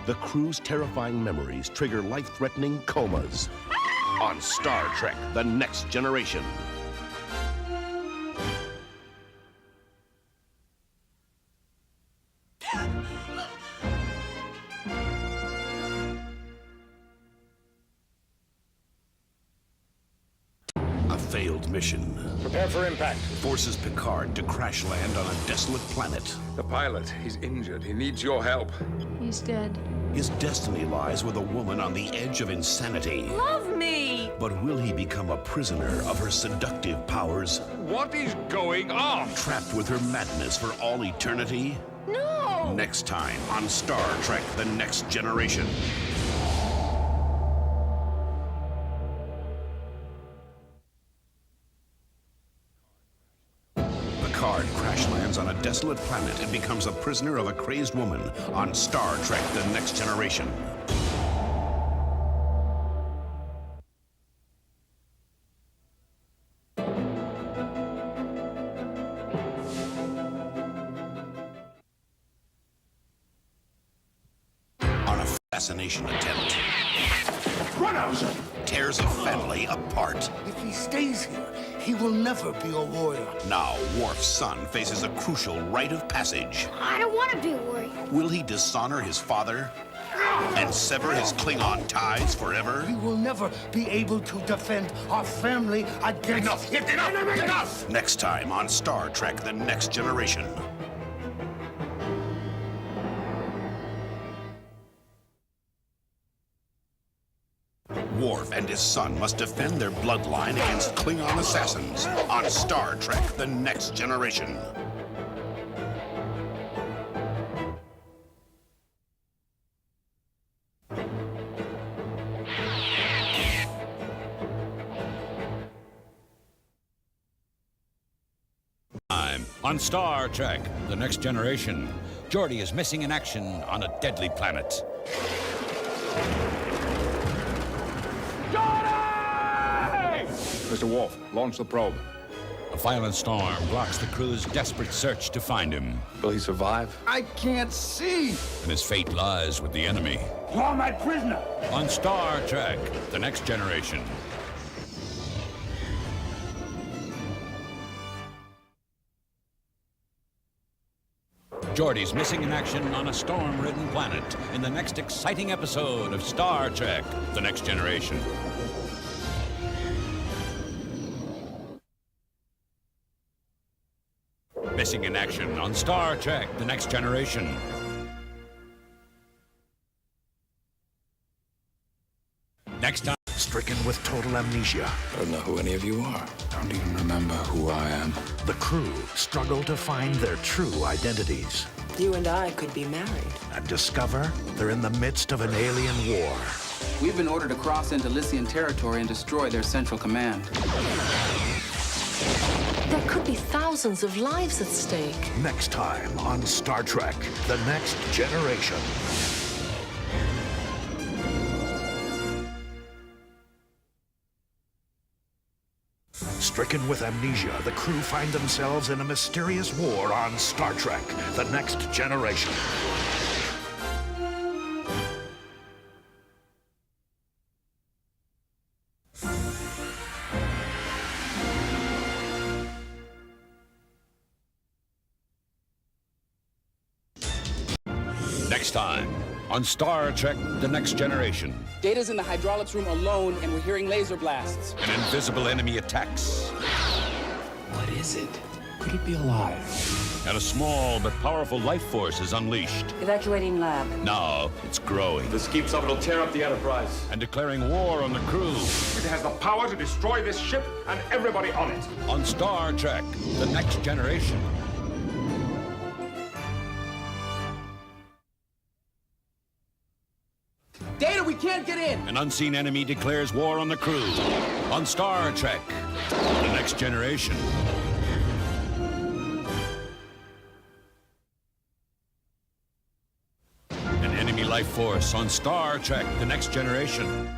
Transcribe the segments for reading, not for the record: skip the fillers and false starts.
the crew's terrifying memories trigger life-threatening comas. On Star Trek: The Next Generation. A failed mission Prepare for impact. forces Picard to crash land on a desolate planet. The pilot, he's injured. He needs your help. He's dead. His destiny lies with a woman on the edge of insanity. Love me! But will he become a prisoner of her seductive powers? What is going on? Trapped with her madness for all eternity? No! Next time on Star Trek: The Next Generation. Picard crash lands on a desolate planet and becomes a prisoner of a crazed woman on Star Trek: The Next Generation. On a assassination attempt, tears a family apart. If he stays here, he will never be a warrior. Now, Worf's son faces a crucial rite of passage. I don't want to be a warrior. Will he dishonor his father and sever his Klingon ties forever? We will never be able to defend our family against... Enough! Next time on Star Trek: The Next Generation. Worf and his son must defend their bloodline against Klingon assassins on Star Trek: The Next Generation. On Star Trek: The Next Generation, Geordi is missing in action on a deadly planet. Mr. Worf, launch the probe. A violent storm blocks the crew's desperate search to find him, Will he survive? I can't see! and his fate lies with the enemy. You are my prisoner! On Star Trek: The Next Generation. Geordi's missing in action on a storm-ridden planet in the next exciting episode of Star Trek: The Next Generation. Missing in action on Star Trek: The Next Generation. Next time. Stricken with total amnesia, I don't know who any of you are. Don't even remember who I am. the crew struggle to find their true identities You and I could be married. and discover they're in the midst of an alien war. We've been ordered to cross into Lycian territory and destroy their central command. There could be thousands of lives at stake. Next time on Star Trek: The Next Generation. Stricken with amnesia, the crew find themselves in a mysterious war on Star Trek: The Next Generation. Next time on Star Trek: The Next Generation. Data's in the hydraulics room alone, and we're hearing laser blasts. An invisible enemy attacks, What is it? Could it be alive? and a small but powerful life force is unleashed. Evacuating lab. Now it's growing This keeps up, it'll tear up the Enterprise. and declaring war on the crew. It has the power to destroy this ship and everybody on it. On Star Trek: The Next Generation. Data, we can't get in! An unseen enemy declares war on the crew. On Star Trek: The Next Generation. An enemy life force on Star Trek: The Next Generation.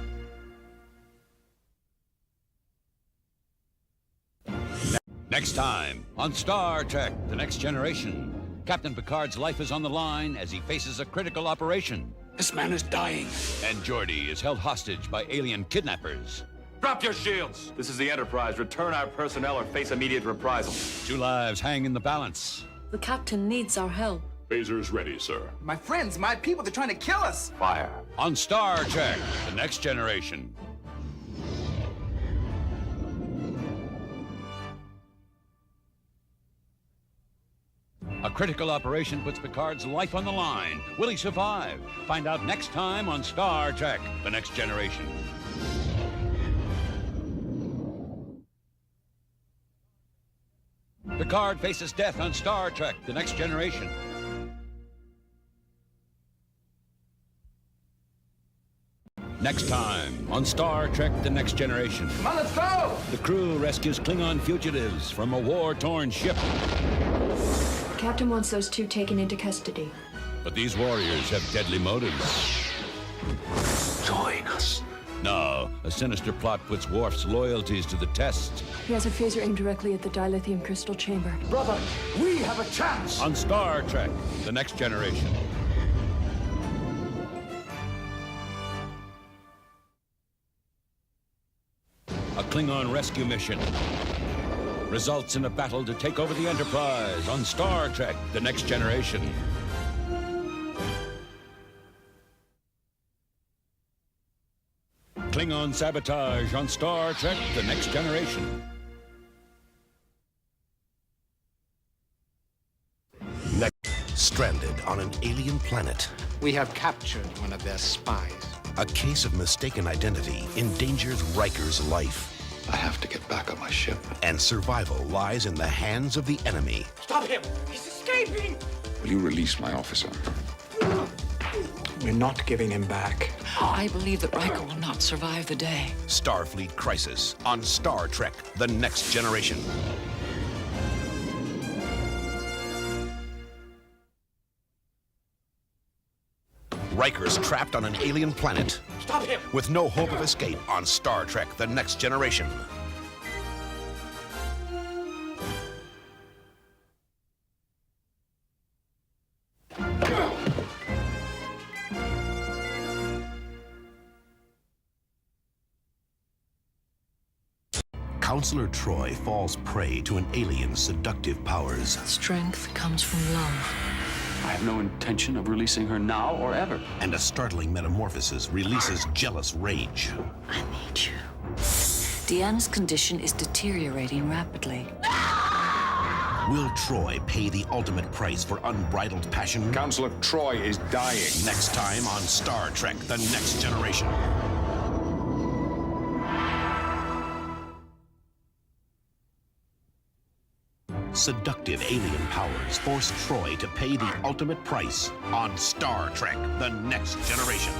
Next time on Star Trek: The Next Generation. Captain Picard's life is on the line as he faces a critical operation. This man is dying. And Geordi is held hostage by alien kidnappers. Drop your shields! This is the Enterprise. Return our personnel or face immediate reprisal. 2 lives hang in the balance. The captain needs our help. Phasers ready, sir. My friends, my people, they're trying to kill us. Fire. On Star Trek, The Next Generation. A critical operation puts Picard's life on the line. Will he survive? Find out next time on Star Trek, The Next Generation. Picard faces death on Star Trek, The Next Generation. Next time on Star Trek, The Next Generation. Come on, let's go! The crew rescues Klingon fugitives from a war-torn ship. The captain wants those 2 taken into custody. But these warriors have deadly motives. Join us. No, a sinister plot puts Worf's loyalties to the test. He has a phaser aimed directly at the dilithium crystal chamber. Brother, we have a chance! On Star Trek, The Next Generation. A Klingon rescue mission results in a battle to take over the Enterprise on Star Trek, The Next Generation. Klingon sabotage on Star Trek, The Next Generation. Stranded on an alien planet, We have captured one of their spies. a case of mistaken identity endangers Riker's life. I have to get back on my ship. And survival lies in the hands of the enemy. Stop him! He's escaping! Will you release my officer? We're not giving him back. I believe that Riker will not survive the day. Starfleet Crisis on Star Trek, The Next Generation. Riker's trapped on an alien planet. Stop him! With no hope of escape on Star Trek, The Next Generation. Counselor Troy falls prey to an alien's seductive powers. Strength comes from love. I have no intention of releasing her now or ever. And a startling metamorphosis releases jealous rage. I need you. Deanna's condition is deteriorating rapidly. Will Troy pay the ultimate price for unbridled passion? Counselor Troy is dying. Next time on Star Trek, The Next Generation. Seductive alien powers force Troy to pay the ultimate price on Star Trek, The Next Generation.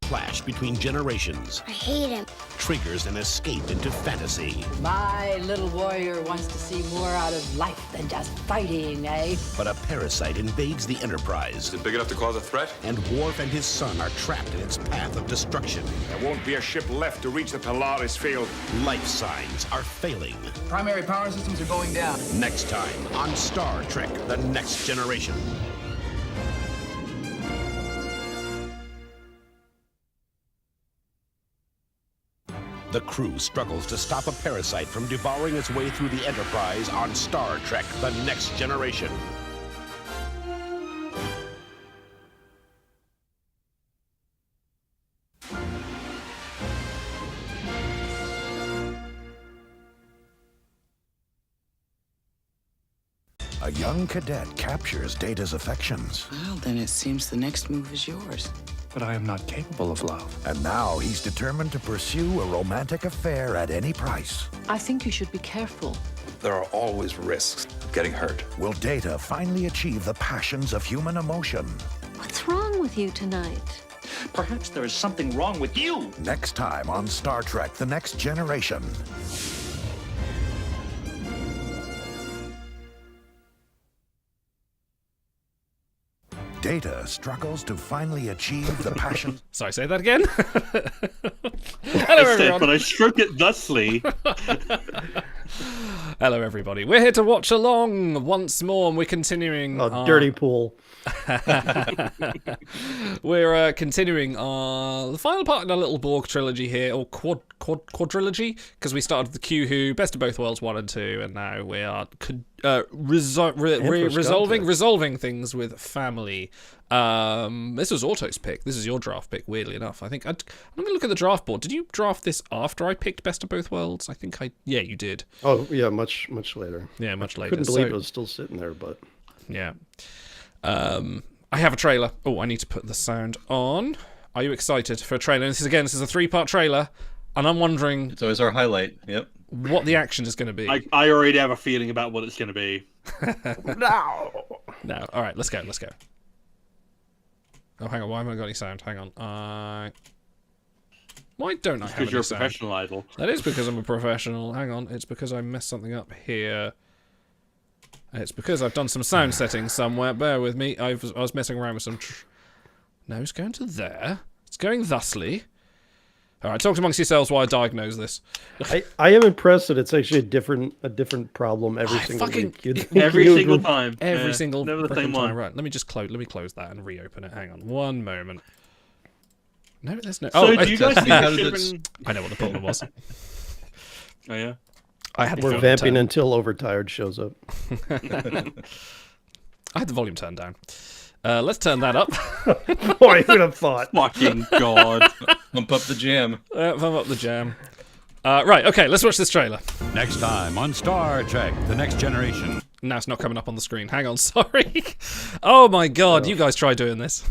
Clash between generations I hate him. triggers an escape into fantasy. My little warrior wants to see more out of life than just fighting, eh? But a parasite invades the Enterprise, Is it big enough to cause a threat? and Worf and his son are trapped in its path of destruction. There won't be a ship left to reach the Polaris field. Life signs are failing. Primary power systems are going down. Next time on Star Trek, The Next Generation. The crew struggles to stop a parasite from devouring its way through the Enterprise on Star Trek, The Next Generation. A young cadet captures Data's affections. Well, then it seems the next move is yours. But I am not capable of love. And now he's determined to pursue a romantic affair at any price. I think you should be careful. There are always risks of getting hurt. Will Data finally achieve the passions of human emotion? What's wrong with you tonight? Perhaps there is something wrong with you. Next time on Star Trek, The Next Generation. Data struggles to finally achieve the passion. Sorry, say that again. Hello, everyone. But I stroke it thusly. Hello, everybody. We're here to watch along once more, and we're continuing. Dirty pool. We're continuing the final part in our little Borg trilogy here, or quadrilogy, because we started with the Q Who, Best of Both Worlds 1 and 2, and now we are resolving things with family. This was Auto's pick. This is your draft pick, weirdly enough. I think I'm going to look at the draft board. Did you draft this after I picked Best of Both Worlds? I think yeah, you did. Oh, yeah, much later. Yeah, much later. Couldn't believe it was still sitting there, but... Yeah. I have a trailer. Oh, I need to put the sound on. Are you excited for a trailer? This is a 3-part trailer, and I'm wondering... It's always our highlight, yep. What the action is going to be. I already have a feeling about what it's going to be. No. All right, let's go. Oh, hang on. Why haven't I got any sound? Hang on. Why don't I have any sound? Because you're a professional, Idol. That is because I'm a professional. Hang on. It's because I messed something up here. It's because I've done some sound settings somewhere. Bear with me. I was messing around with some... No, it's going to there. It's going thusly. All right, talk amongst yourselves while I diagnose this. I am impressed that it's actually a different problem every single week. Every single time. Every single never the same time. one. Right, let me close that and reopen it. Hang on, one moment. No, there's no... So do you guys think I know what the problem was. Oh, yeah? We're vamping until Overtired shows up. I had the volume turned down. Let's turn that up. Boy, who'd have thought? Fucking God. Pump up the jam. Pump up the jam. Right, okay, let's watch this trailer. Next time on Star Trek, The Next Generation. Now it's not coming up on the screen. Hang on, sorry. Oh my God, you guys try doing this.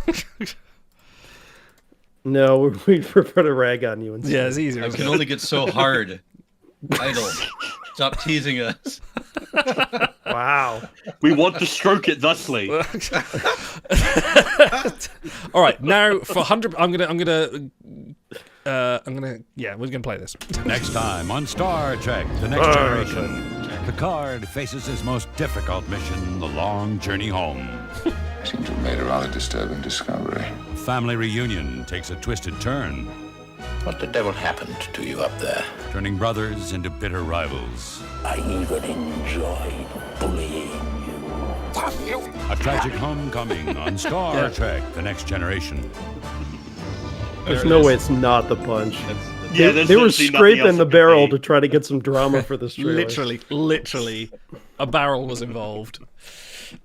No, we prefer to rag on you instead. Yeah, it's easier. It can only get so hard. Idle. Stop teasing us. Wow. We want to stroke it thusly. All right, now for 100, we're gonna play this next time on Star Trek: The Next Generation. Picard faces his most difficult mission, the long journey home. I seem to have made a rather disturbing discovery. Family reunion takes a twisted turn. What the devil happened to you up there? Turning brothers into bitter rivals. I even enjoyed bullying you. A tragic homecoming on Star Trek: The Next Generation. There's no way it's not the punch. They were scraping the barrel to try to get some drama for this trailer. Literally, a barrel was involved.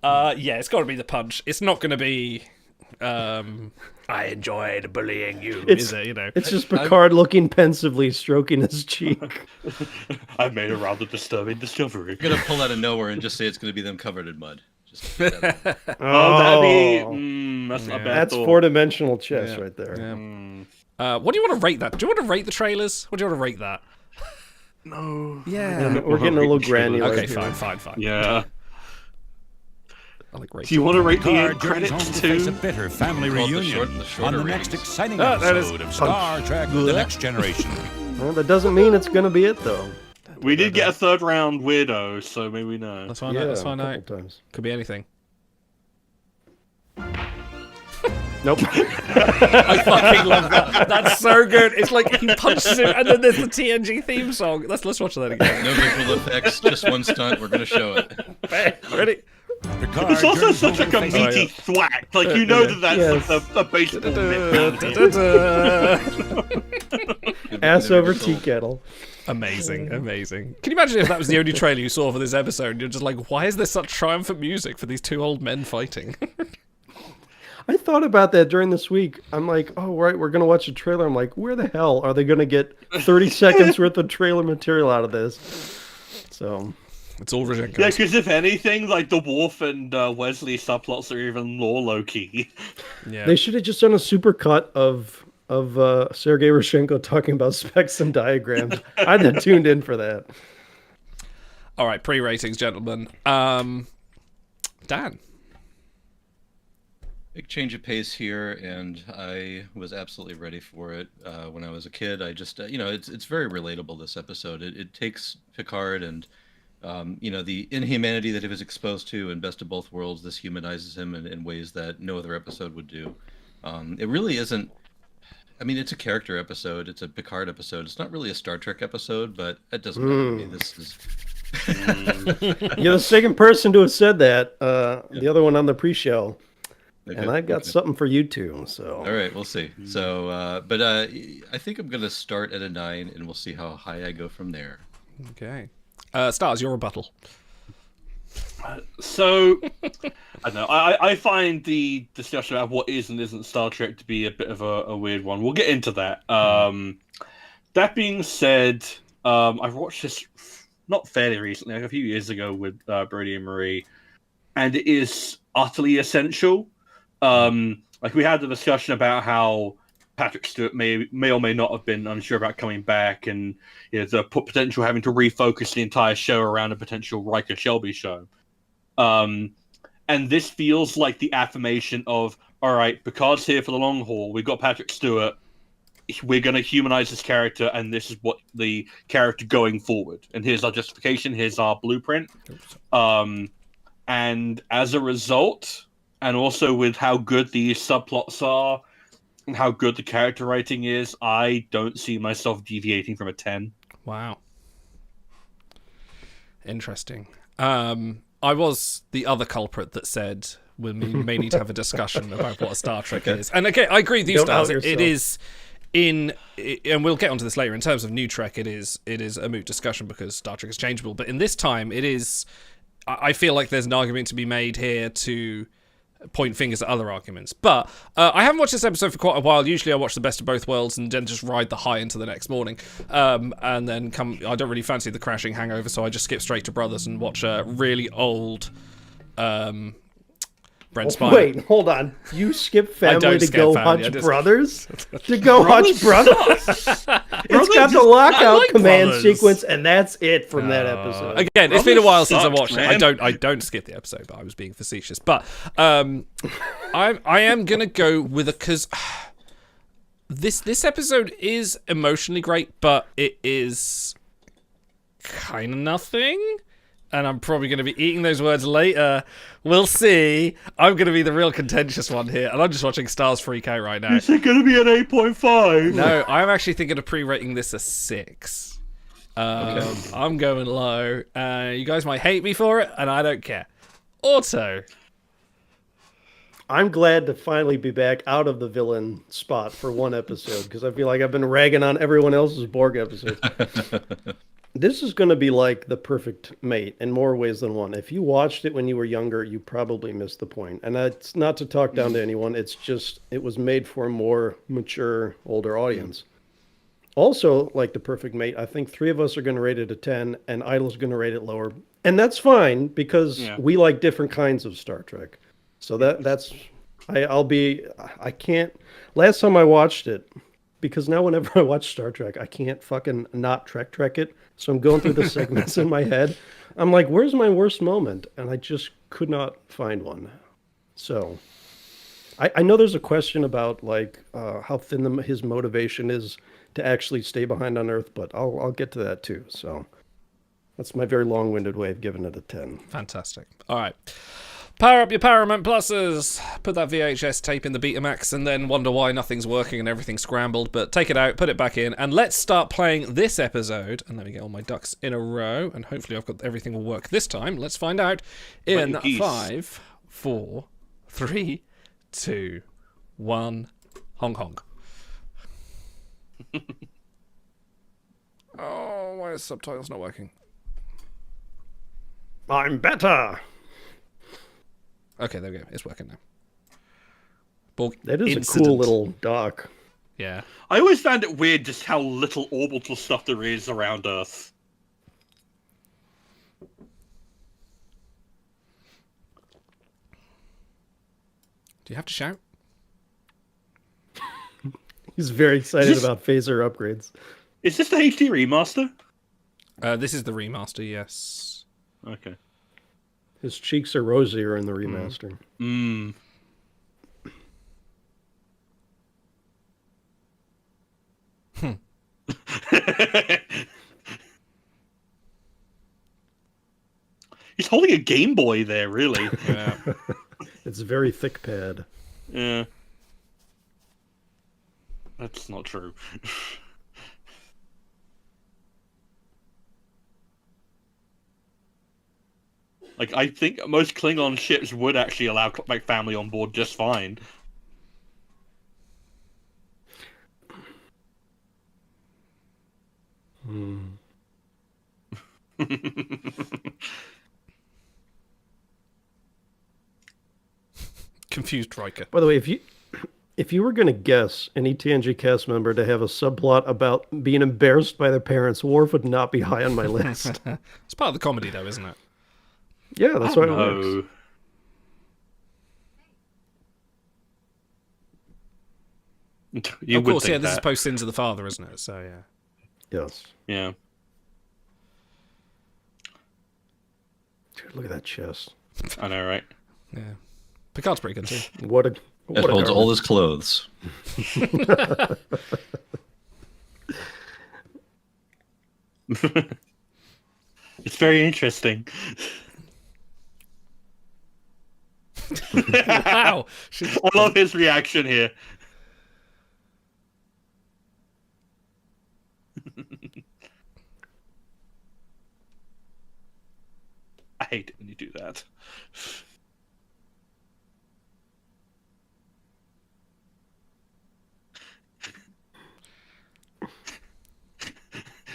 Yeah, it's got to be the punch. It's not going to be. I enjoyed bullying you. Is it? You know, it's just Picard looking pensively, stroking his cheek. I've made a rather disturbing discovery. I'm gonna pull out of nowhere and just say it's gonna be them covered in mud. That'd be. That's not bad. That's 4-dimensional chess right there. Yeah. What do you want to rate that? Do you want to rate the trailers? What do you want to rate that? No. Yeah. We're getting a little granular. Okay, here. fine. Yeah. I like do you want to rate the end credits credits too? too? A bitter family reunion on the next exciting episode of Star Trek: The Next Generation. Well, that doesn't mean it's going to be it, though. We did get a third round weirdo, so maybe we know. Let's find out. Let's find out. Times. Could be anything. Nope. I fucking love that. That's so good. It's like he punches him, and then there's the TNG theme song. Let's watch that again. No visual effects, just one stunt. We're gonna show it. Ready? Picard it's also such like a meaty thwack. Like you know that's like a baseball mitt. Ass over tea kettle. Amazing. Can you imagine if that was the only trailer you saw for this episode? And you're just like, why is there such triumphant music for these two old men fighting? I thought about that during this week. I'm like, oh, right, we're going to watch a trailer. I'm like, where the hell are they going to get 30 seconds worth of trailer material out of this? So... It's all ridiculous. Yeah, because if anything, like the Worf and Wesley subplots are even more low-key. Yeah. They should have just done a super cut of Sergei Rashenko talking about specs and diagrams. I'd have tuned in for that. All right, pre-ratings, gentlemen. Dan. Big change of pace here, and I was absolutely ready for it when I was a kid. I just, it's very relatable, this episode. It takes Picard and The inhumanity that he was exposed to in Best of Both Worlds, this humanizes him in ways that no other episode would do. It really isn't. I mean, it's a character episode. It's a Picard episode. It's not really a Star Trek episode, but it doesn't matter to me. This is. You're the second person to have said that. The other one on the pre-show. Okay, and I've got something for you too. So. All right, we'll see. So, but I think I'm going to start at a 9, and we'll see how high I go from there. Okay. Stars, your rebuttal. So, I don't know. I find the discussion about what is and isn't Star Trek to be a bit of a weird one. We'll get into that. That being said, I've watched this not fairly recently, like a few years ago with Brody and Marie, and it is utterly essential. Like we had the discussion about how Patrick Stewart may or may not have been unsure about coming back, and the potential having to refocus the entire show around a potential Riker Shelby show. And this feels like the affirmation of, all right, Picard's here for the long haul. We've got Patrick Stewart. We're going to humanize this character, and this is what the character going forward. And here's our justification. Here's our blueprint. And as a result, and also with how good these subplots are, and how good the character writing is, I don't see myself deviating from a 10. Wow. Interesting. I was the other culprit that said we may need to have a discussion about what a Star Trek is. And okay, I agree with you, Stars. It is and we'll get onto this later. In terms of New Trek, it is a moot discussion because Star Trek is changeable. But in this time, it is. I feel like there's an argument to be made here to point fingers at other arguments. But I haven't watched this episode for quite a while. Usually I watch the Best of Both Worlds and then just ride the high into the next morning. And then I don't really fancy the crashing hangover, so I just skip straight to Brothers and watch a really old Brent Spiner. Wait, hold on. You skip Family to go watch Brothers? To go watch Brothers? It's got the lockout command sequence, and that's it from that episode. Again, it's been a while since I watched it. I don't skip the episode, but I was being facetious. But I am gonna go with it because this episode is emotionally great, but it is kind of nothing. And I'm probably going to be eating those words later. We'll see. I'm going to be the real contentious one here. And I'm just watching Stars freak out right now. Is it going to be an 8.5? No, I'm actually thinking of pre-rating this a 6. Okay. I'm going low. You guys might hate me for it, and I don't care. Auto. I'm glad to finally be back out of the villain spot for one episode, because I feel like I've been ragging on everyone else's Borg episode. This is going to be like The Perfect Mate in more ways than one. If you watched it when you were younger, you probably missed the point. And it's not to talk down to anyone. It's just, it was made for a more mature, older audience. Also, like The Perfect Mate, I think 3 of us are going to rate it a 10, and Idol's going to rate it lower. And that's fine, because we like different kinds of Star Trek. So I can't, last time I watched it, because now whenever I watch Star Trek, I can't fucking not Trek it. So I'm going through the segments in my head. I'm like, where's my worst moment? And I just could not find one. So I know there's a question about like how thin his motivation is to actually stay behind on Earth, but I'll get to that too. So that's my very long-winded way of giving it a 10. Fantastic. All right. Power up your Paramount Pluses. Put that VHS tape in the Betamax and then wonder why nothing's working and everything's scrambled. But take it out, put it back in, and let's start playing this episode. And let me get all my ducks in a row, and hopefully everything will work this time. Let's find out in 5, 4, 3, 2, 1. Hong Kong. Oh, why is subtitles not working? I'm better. Okay, there we go. It's working now. Borg that is incident. A cool little dock. Yeah. I always found it weird just how little orbital stuff there is around Earth. Do you have to shout? He's very excited about phaser upgrades. Is this the HD remaster? This is the remaster, yes. Okay. His cheeks are rosier in the remaster. Mm. He's holding a Game Boy there, really. Yeah. It's a very thick pad. Yeah. That's not true. Like, I think most Klingon ships would actually allow like family on board just fine. Confused Riker. By the way, if you were going to guess any TNG cast member to have a subplot about being embarrassed by their parents, Worf would not be high on my list. It's part of the comedy, though, isn't it? Yeah, that's why it works. Of course, yeah, this is post Sins of the Father, isn't it? So, yeah. Yes. Yeah. Dude, look at that chest. I know, right? Yeah. Picard's pretty good, too. It holds all his clothes. It's very interesting. Wow. I love his reaction here. I hate it when you do that.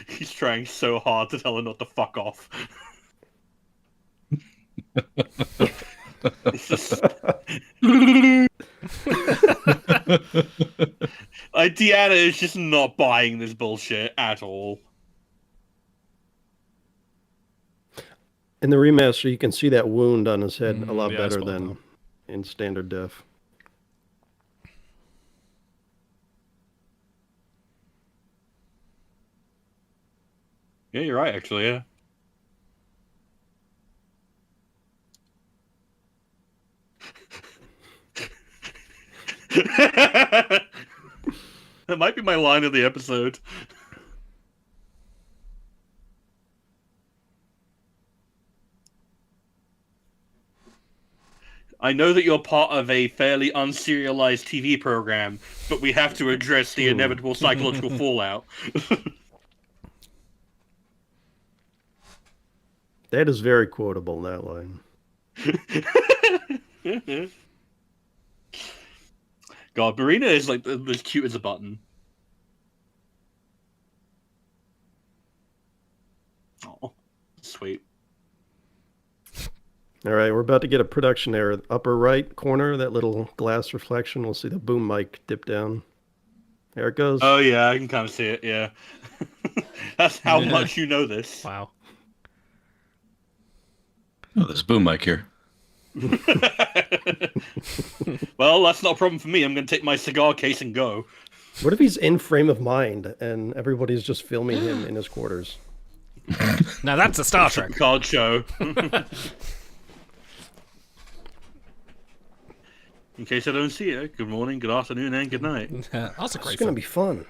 He's trying so hard to tell her not to fuck off. It's just... like, Deanna is just not buying this bullshit at all. In the remaster, you can see that wound on his head a lot yeah, better than in standard def. Yeah, you're right, actually, yeah. That might be my line of the episode. I know that you're part of a fairly unserialized TV program, but we have to address the inevitable psychological fallout. That is very quotable, that line. God, Marina is like as cute as a button. Oh, sweet. All right, we're about to get a production error. Upper right corner, that little glass reflection, we'll see the boom mic dip down. There it goes. Oh, yeah, I can kind of see it, yeah. That's how much you know this. Wow. Oh, there's a boom mic here. Well, that's not a problem for me. I'm going to take my cigar case and go. What if he's in frame of mind and everybody's just filming him in his quarters? Now that's a Star Trek card show. In case I don't see it, good morning, good afternoon, and good night. That's a great. It's going to be fun.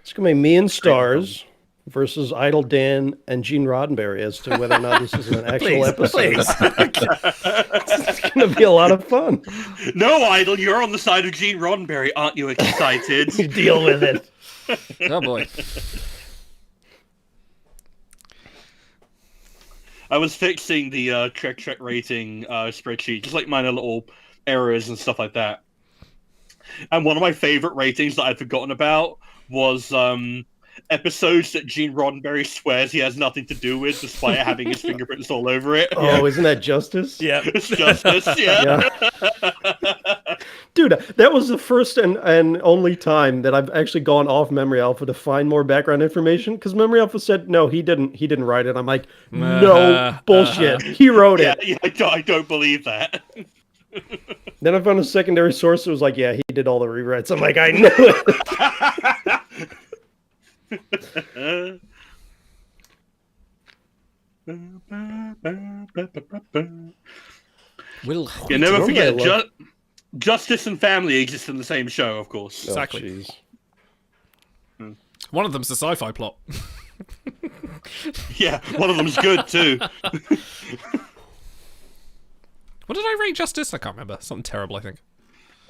It's going to be me and Stars versus Idle Dan and Gene Roddenberry as to whether or not this is an actual episode. It's going to be a lot of fun. No, Idle, you're on the side of Gene Roddenberry. Aren't you excited? You deal with it. Oh, boy. I was fixing the Trek rating spreadsheet, just like minor little errors and stuff like that. And one of my favorite ratings that I'd forgotten about was episodes that Gene Roddenberry swears he has nothing to do with, despite having his fingerprints all over it. Oh, isn't that Justice? Yeah. It's Justice, yeah. Dude, that was the first and only time that I've actually gone off Memory Alpha to find more background information, because Memory Alpha said, no, he didn't write it. I'm like, no, bullshit. He wrote it. Yeah, I don't believe that. Then I found a secondary source that was like, yeah, he did all the rewrites. I'm like, I knew it. You never forget, Justice and Family exist in the same show, of course. Exactly. One of them's the sci-fi plot. Yeah, one of them's good too. What did I rate Justice? I can't remember. Something terrible, I think.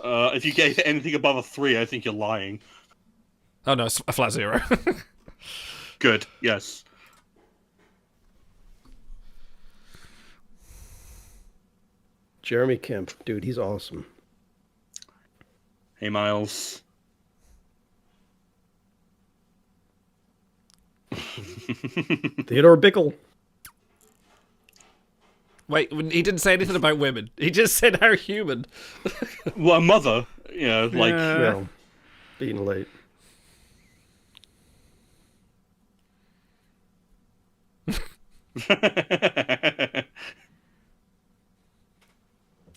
If you gave it anything above a 3, I think you're lying. Oh no, it's a flat 0. Good, yes. Jeremy Kemp, dude, he's awesome. Hey, Miles. Theodore Bickle. Wait, he didn't say anything about women. He just said how human. Well, a mother, you know, like... Well, being late. Are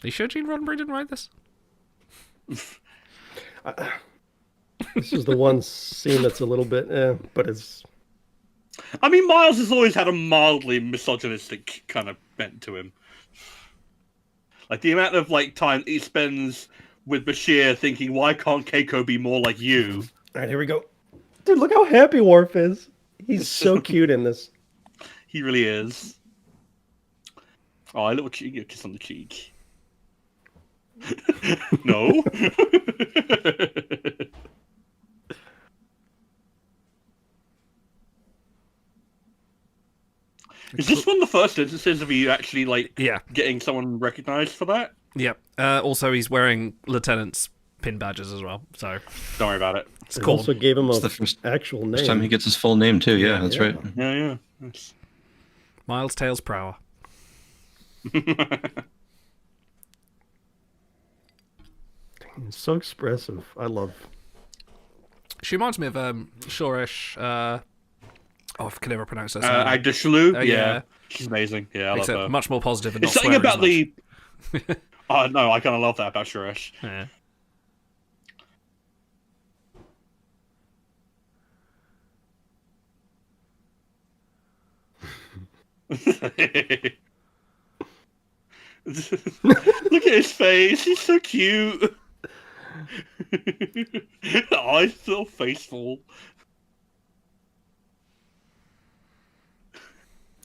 you sure Gene Roddenberry didn't write this? This is the one scene that's a little bit, but it's... I mean, Miles has always had a mildly misogynistic kind of bent to him. Like, the amount of, like, time he spends with Bashir thinking, why can't Keiko be more like you? Alright, here we go. Dude, look how happy Worf is. He's so cute in this. He really is. Oh, a little cheek, a kiss on the cheek. No? Is this one of the first instances of you actually, like, getting someone recognized for that? Yep. Also, he's wearing lieutenant's pin badges as well, so... Don't worry about it. It's They cool. also gave him It's a the first actual name. First time he gets his full name too. Yeah, that's right. Yeah. That's... Miles Tails Prower. He's so expressive. I love... She reminds me of Shoresh... I can never pronounce her. Agda Shalou? Yeah. Yeah. She's amazing. Yeah, I love Except her. much more positive and It's not something swearing about as the... Oh, no, I kind of love that about Suresh. Yeah. Look at his face. He's so cute. Eyes so faceful.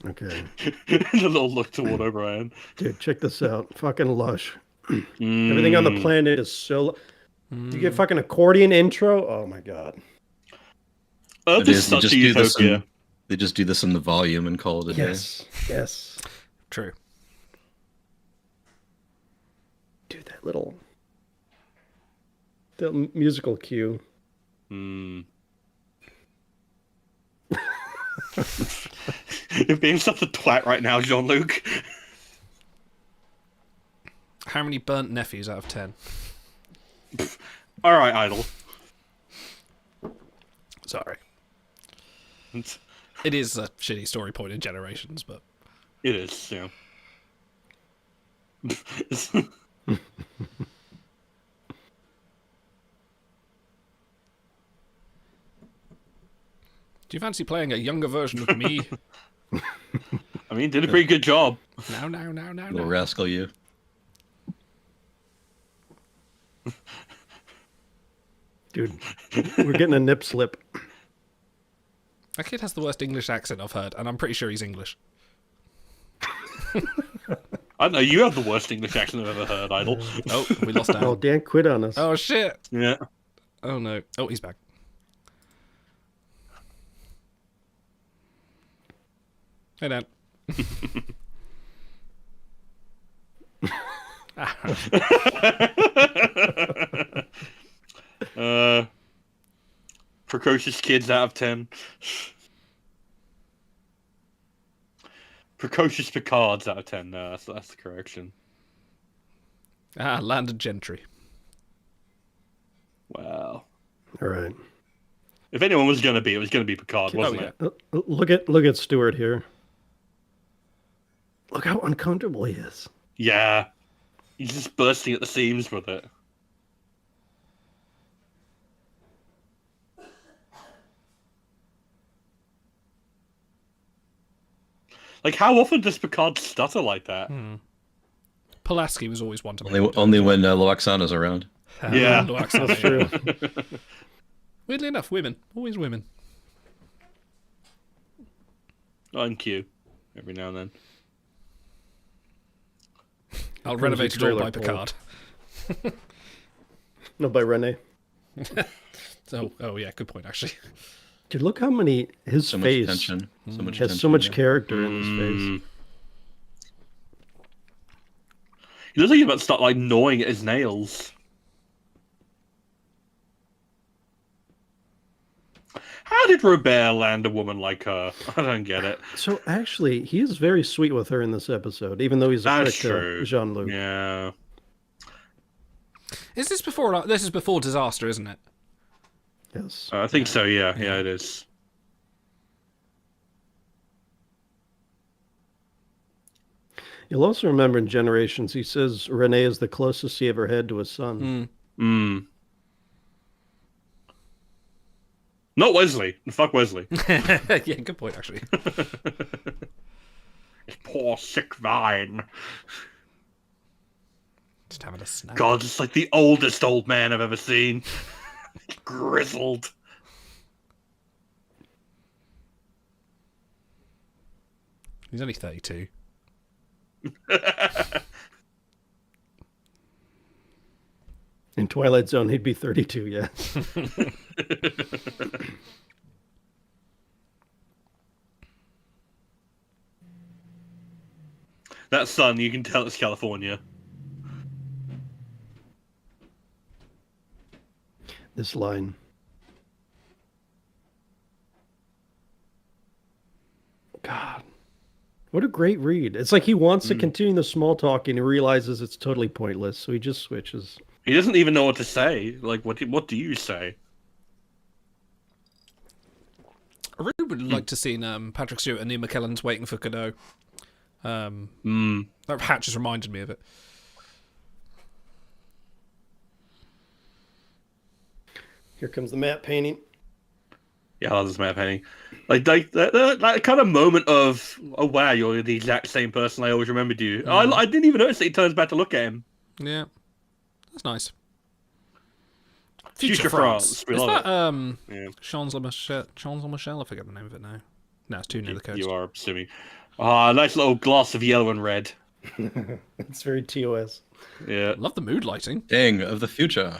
Okay. The little look toward O'Brien. Dude, check this out. Fucking lush. Everything on the planet is so... You get fucking accordion intro? Oh my god. Earth is such a utopia. They just do this in the volume and call it a day. Yes. True. Dude, that little... The musical cue. You're being such a twat right now, Jean-Luc. How many burnt nephews out of 10? Alright, Idol. Sorry. It is a shitty story point in Generations, but... It is, yeah. Do you fancy playing a younger version of me? I mean, did a pretty good job. No. Little rascal you. Dude, we're getting a nip slip. That kid has the worst English accent I've heard, and I'm pretty sure he's English. I know, you have the worst English accent I've ever heard, Idol. Oh, we lost Dan. Oh, Dan quit on us. Oh, shit. Yeah. Oh, no. Oh, he's back. Hey, Dan. Precocious kids out of 10. Precocious Picards out of 10. No, that's the correction. Landed Gentry. Wow. All right. If anyone was going to be, it was going to be Picard, wasn't it? Look at Stewart here. Look how uncomfortable he is. Yeah. He's just bursting at the seams with it. Like, how often does Picard stutter like that? Pulaski was always one to Only when Loaxana's around. Yeah. That's true. Weirdly enough, women. Always women. On Q. Every now and then. I'll renovate it all by Picard. No, by Rene. Oh yeah, good point actually. Dude, look how many his face much tension. So much has tension, so much yeah. character in his face. He looks like he's about to start like gnawing at his nails. How did Robert land a woman like her? I don't get it. So actually, he is very sweet with her in this episode, even though he's a prick to Jean-Luc. Yeah. Is this before? This is before Disaster, isn't it? Yes. I think so. Yeah, it is. You'll also remember in Generations, he says Rene is the closest he ever had to his son. Not Wesley. Fuck Wesley. Yeah, good point, actually. Poor sick Vine. Just having a snack. God, it's like the oldest old man I've ever seen. Grizzled. He's only 32. In Twilight Zone, he'd be 32, yeah. That sun, you can tell it's California. This line. God. What a great read. It's like he wants to continue the small talk and he realizes it's totally pointless, so he just switches. He doesn't even know what to say. Like, what do you say? I really would like to see Patrick Stewart and Ian McKellen's Waiting for Godot. That hat just reminded me of it. Here comes the matte painting. Yeah, I love this map painting. Like that kind of moment of, oh wow, you're the exact same person I always remembered you. I didn't even notice that he turns back to look at him. Yeah, that's nice. Future France. We Is love that it. Champs-Michel? I forget the name of it now. No, it's too near the coast. You are assuming. Ah, nice little gloss of yellow and red. It's very TOS. Yeah. Love the mood lighting. Dang, of the future.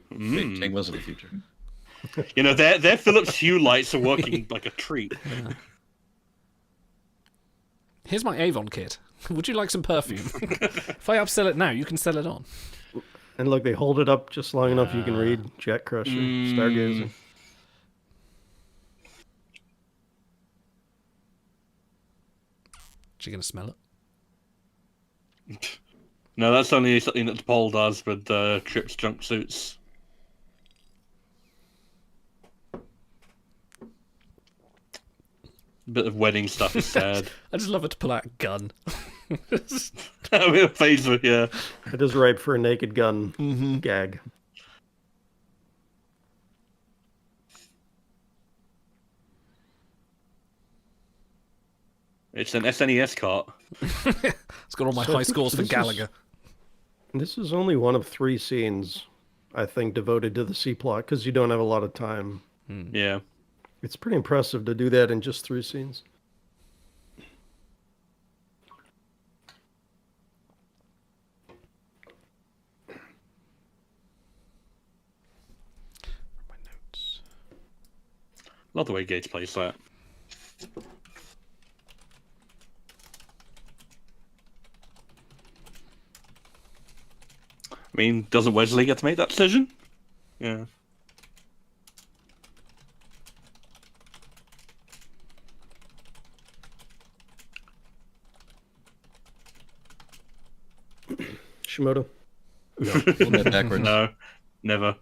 Wait, Dang was of the future. You know, their Philips Hue lights are working like a treat. Yeah. Here's my Avon kit. Would you like some perfume? If I upsell it now, you can sell it on. And look, they hold it up just long enough you can read Jet Crusher, Stargazer. She gonna smell it? No, that's only something that Paul does with Trip's jumpsuits. Bit of wedding stuff is sad. I just love her to pull out a gun. I mean, a phaser, yeah. It is ripe for a naked gun gag. It's an SNES cart. It's got all my high scores for Gallagher. This is only one of 3 scenes, I think, devoted to the C-plot, because you don't have a lot of time. Yeah. It's pretty impressive to do that in just 3 scenes. My notes. Love the way Gates plays that. I mean, doesn't Wesley get to make that decision? Yeah. Shimoda? No. Backwards. No, never.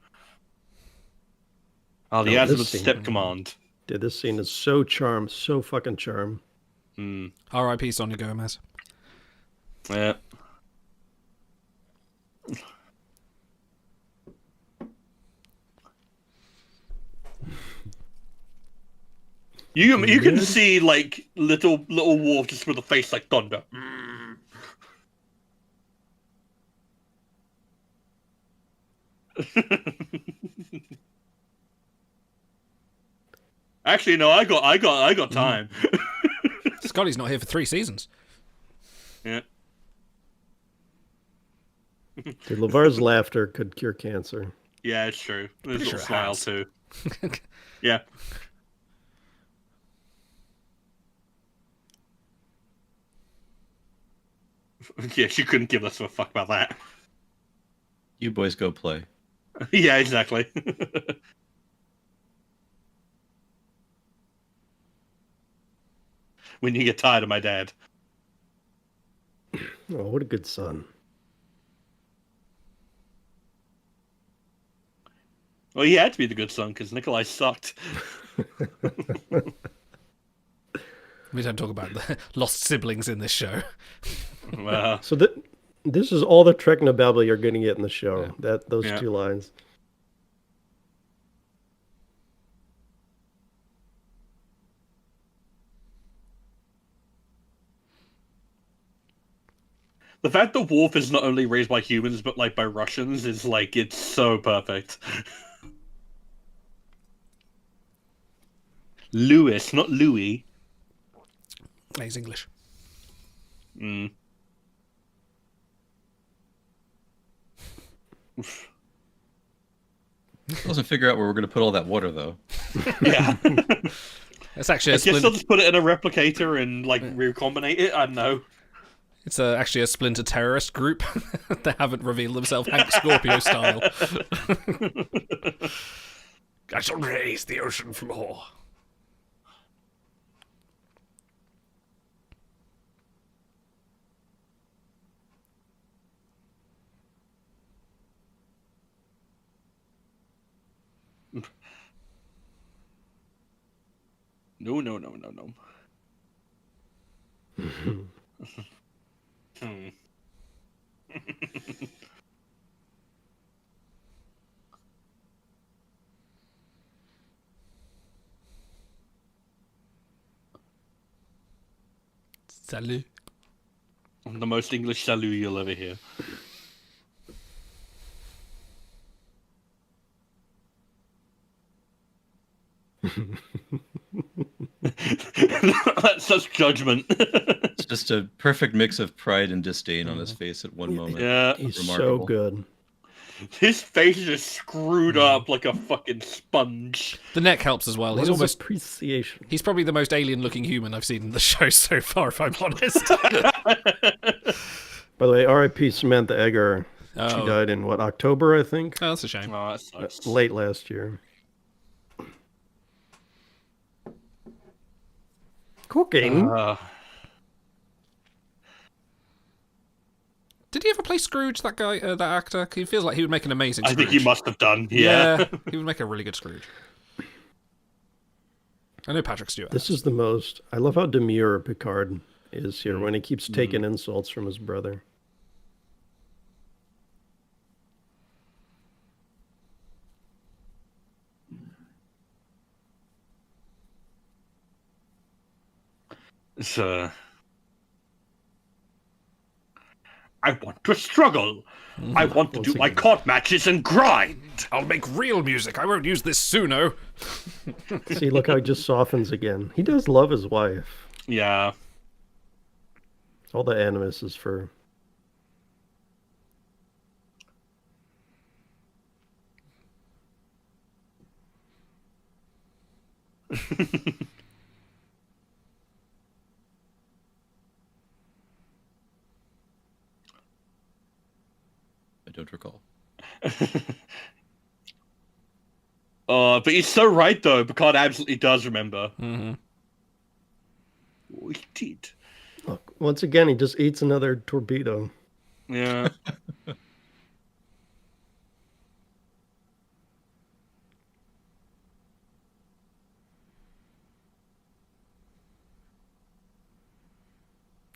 Oh, the Azimuth Step Command. Dude, this scene is so charm, so fucking charm. R.I.P. Sonia Gomez. Yeah. You can see like little Worf just with a face like thunder. Actually, no, I got time. Scotty's not here for 3 seasons. Yeah. Dude, LeVar's laughter could cure cancer. Yeah, it's true. There's a Pretty little sure it smile has. too. Yeah. Yeah, she couldn't give us a fuck about that. You boys go play. Yeah, exactly. When you get tired of my dad. Oh, what a good son. Well, he had to be the good son because Nikolai sucked. We don't talk about the lost siblings in this show. Well, So this is all the Trek Nababble you're going to get in the show. Those Yeah. 2 lines. the fact that Worf is not only raised by humans but like by Russians is like it's so perfect. Lewis, not Louis. He's English. Mm. Doesn't figure out where we're going to put all that water, though. Yeah. It's actually I a guess they'll splinter. just put it in a replicator and like recombinate it. I don't know. It's actually a splinter terrorist group. They haven't revealed themselves Hank Scorpio style. I shall raise the ocean floor. No. Hmm. Salut. The most English salut you'll ever hear. That's such judgment. It's just a perfect mix of pride and disdain on his face at one moment. Yeah. He's Remarkable. so good. His face is just screwed up like a fucking sponge. The neck helps as well. What He's is almost. appreciation. He's probably the most alien-looking human I've seen in the show so far, if I'm honest. By the way, R.I.P. Samantha Eggar. She Oh. died in, what, October, I think? Oh, that's a shame. Oh, that sucks. Late last year. Cooking? Did he ever play Scrooge, that guy, that actor? He feels like he would make an amazing I Scrooge. think he must have done. Yeah. He would make a really good Scrooge. I know Patrick Stewart. This is the most... I love how demure Picard is here when he keeps taking insults from his brother. So, I want to struggle. I want to do my court matches and grind. I'll make real music. I won't use this Suno. See, look how he just softens again. He does love his wife. Yeah. All the animus is for... I don't recall. But he's so right though. Picard absolutely does remember. Mm-hmm. Oh, he did. Look, once again, he just eats another torpedo. Yeah.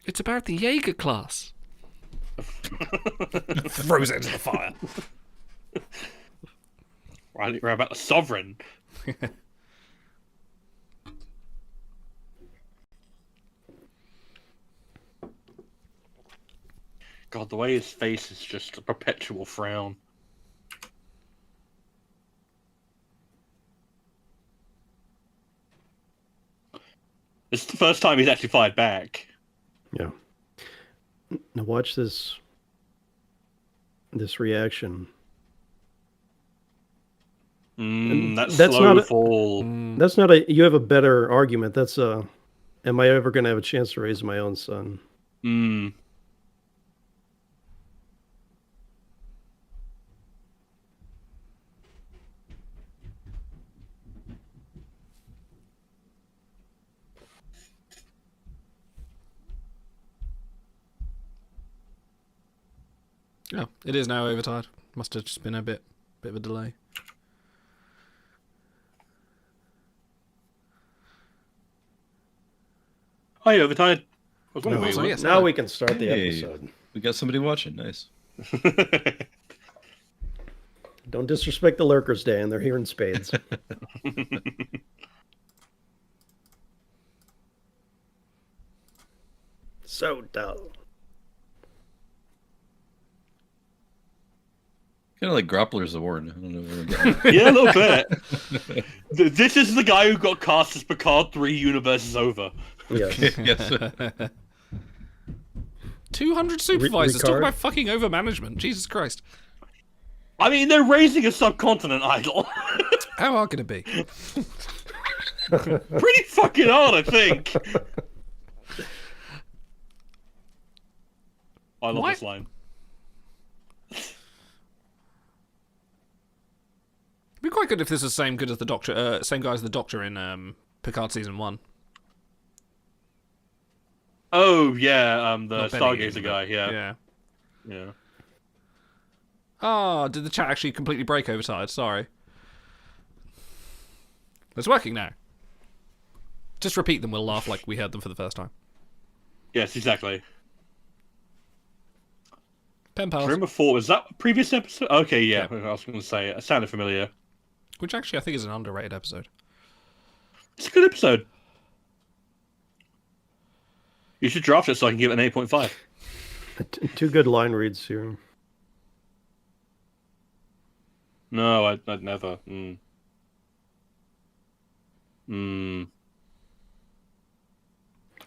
It's about the Jaeger class. Throws it into the fire. Right, we're about the Sovereign. God, the way his face is just a perpetual frown. It's the first time he's actually fired back. Yeah. Now watch this. this reaction. That's That's slow not fall. That's not a. You have a better argument. That's a. Am I ever going to have a chance to raise my own son? Oh, it is now overtime. Must have just been a bit of a delay. Hi, overtime. Now we can start the episode. We got somebody watching. Nice. Don't disrespect the lurkers, Dan. They're here in spades. So dull. Kind of like Groppler's Award. I don't know where I'm going. Yeah, a little bit. This is the guy who got cast as Picard 3 universes over. Yes. Yes. 200 supervisors. Talk Ricard? about fucking overmanagement. Jesus Christ. I mean, they're raising a subcontinent idol. How hard can it be? Pretty fucking hard, I think. I love this line. It'd be quite good if this is same good as the Doctor, same guy as the Doctor in Picard season 1. Oh yeah, the Not Benny Stargazer Hill, guy. Yeah. Yeah. Oh, did the chat actually completely break overtime? Sorry. It's working now. Just repeat them. We'll laugh like we heard them for the first time. Yes, exactly. Pen pals. Remember 4, was that a previous episode? Okay, yeah, I was going to say, it sounded familiar. Which actually I think is an underrated episode. It's a good episode. You should draft it so I can give it an 8.5. Two good line reads here. No, I'd never. I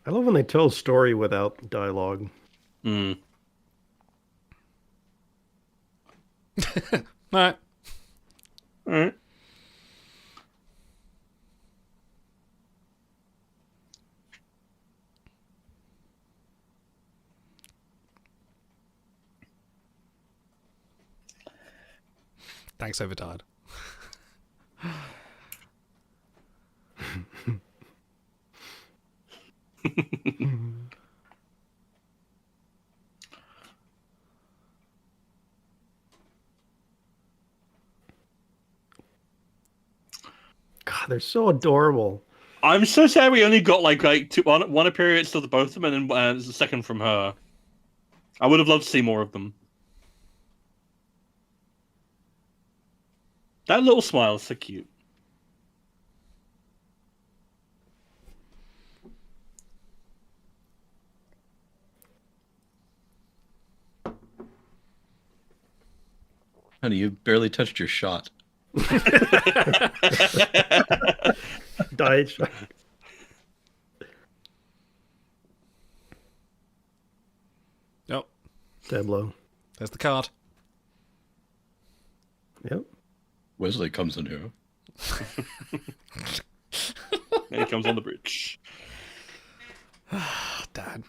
love when they tell a story without dialogue. Alright. Alright. Thanks, Overtired. God, they're so adorable. I'm so sad we only got like one appearance of the both of them and then the second from her. I would have loved to see more of them. That little smile is so cute. Honey, you barely touched your shot. Diet shot. Oh. Tableau. There's the card. Yep. Wesley comes in here. And he comes on the bridge. Dad.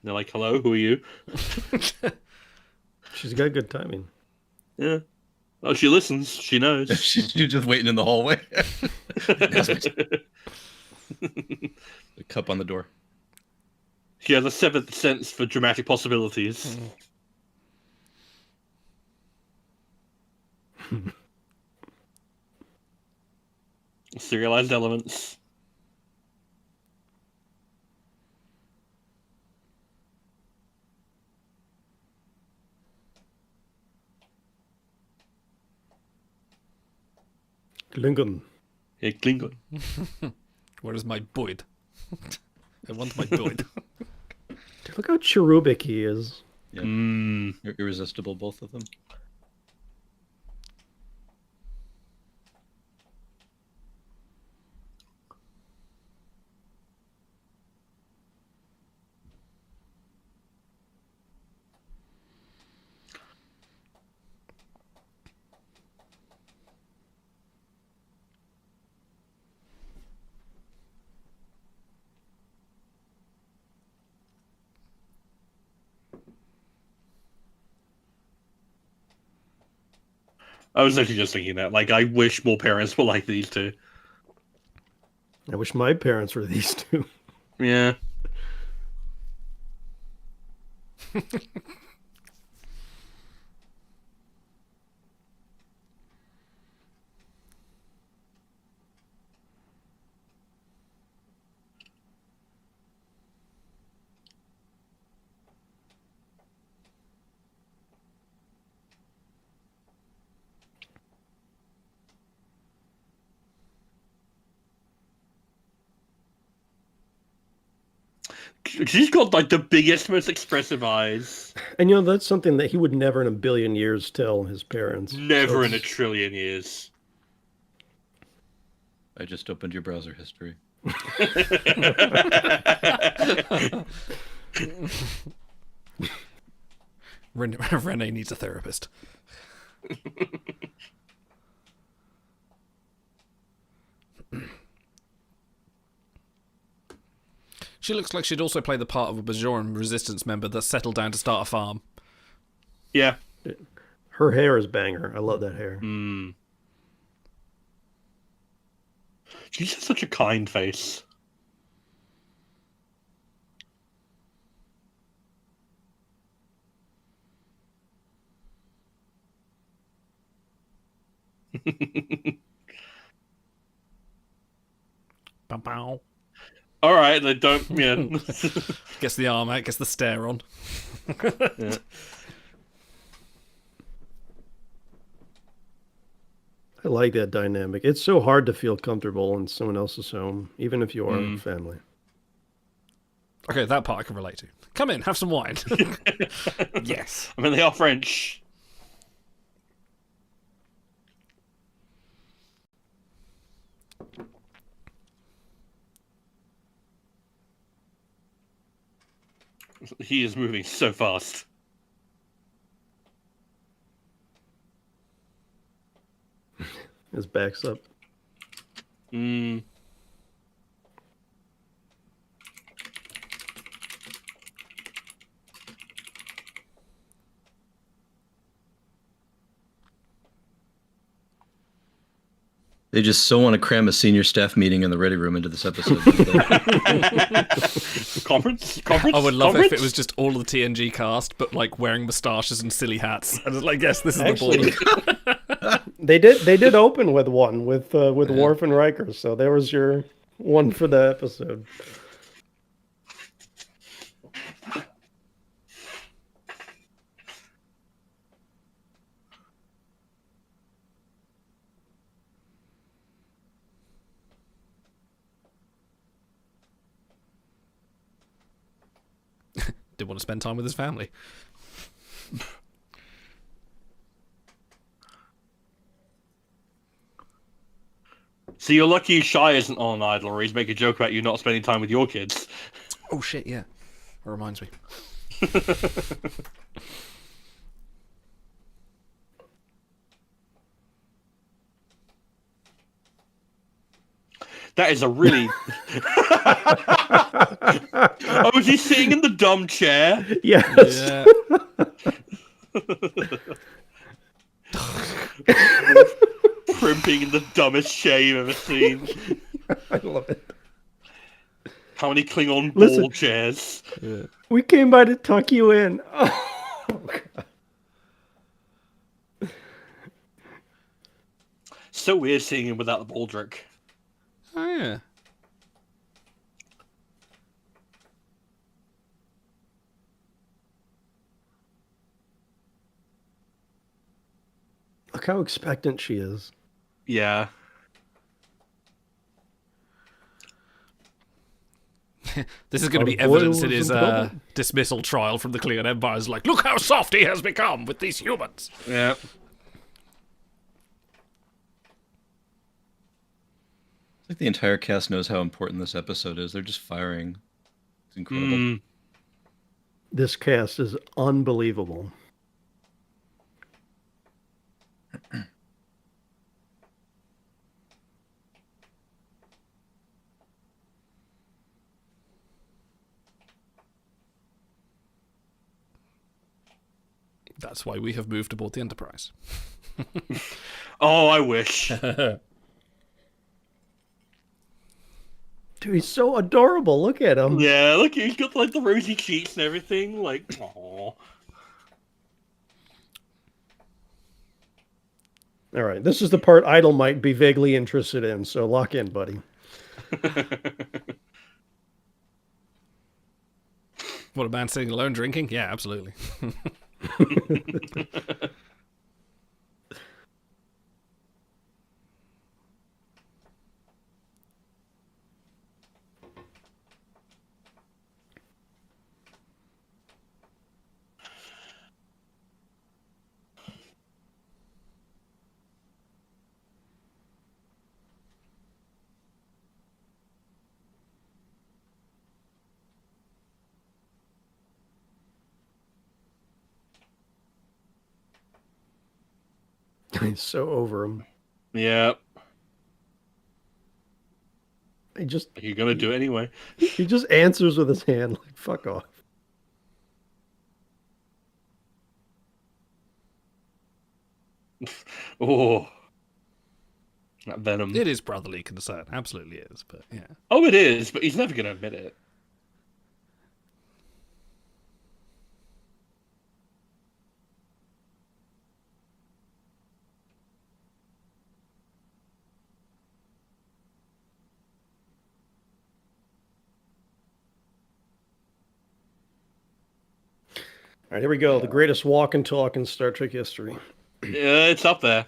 They're like, hello, who are you? She's got good timing. Yeah. Oh, she listens. She knows. She's just waiting in the hallway. The cup on the door. She has a seventh sense for dramatic possibilities. Serialized elements. Klingon. Yeah, Klingon. Where is my Boyd? I want my Boyd. Look how cherubic he is. Yeah. Irresistible, both of them. I was actually just thinking that. Like, I wish more parents were like these two. I wish my parents were these two. Yeah. She's got like the biggest, most expressive eyes. And you know, that's something that he would never in a billion years tell his parents. Never in a trillion years. I just opened your browser history. Renee needs a therapist. She looks like she'd also play the part of a Bajoran resistance member that settled down to start a farm. Yeah. Her hair is banger. I love that hair. She's just such a kind face. Bow. All right, they don't. Yeah. Gets the arm out, gets the stare on. Yeah. I like that dynamic. It's so hard to feel comfortable in someone else's home, even if you are family. Okay, that part I can relate to. Come in, have some wine. Yes. I mean, they are French. He is moving so fast. His back's up. They just so want to cram a senior staff meeting in the ready room into this episode. Conference? I would love it if it was just all of the TNG cast, but like wearing moustaches and silly hats. And it's like, yes, this is the board. They did open with one with Worf and Riker, so there was your one for the episode. Did want to spend time with his family. So you're lucky Shy isn't on Idle, or he's making a joke about you not spending time with your kids. Oh shit, yeah. That reminds me. That is a really... Oh, is he sitting in the dumb chair? Yes. Yeah. Primping in the dumbest chair you've ever seen. I love it. How many Klingon ball chairs? Yeah. We came by to tuck you in. Oh, God. So weird seeing him without the baldric. Oh, yeah. Look how expectant she is. Yeah. This is going to be evidence in his dismissal trial from the Klingon Empire. It's like, look how soft he has become with these humans. Yeah. It's like the entire cast knows how important this episode is. They're just firing. It's incredible. This cast is unbelievable. That's why we have moved aboard the Enterprise. Oh, I wish. Dude, he's so adorable. Look at him. Yeah, look, he's got like the rosy cheeks and everything. Like, aww. All right, this is the part Idle might be vaguely interested in, so lock in, buddy. What, a man sitting alone drinking? Yeah, absolutely. He's so over him. Yeah. He just... You're gonna do it anyway. He just answers with his hand, like, fuck off. Oh. That venom. It is brotherly concern. Absolutely is, but yeah. Oh, it is, but he's never gonna admit it. All right, here we go. The greatest walk and talk in Star Trek history. Yeah, it's up there.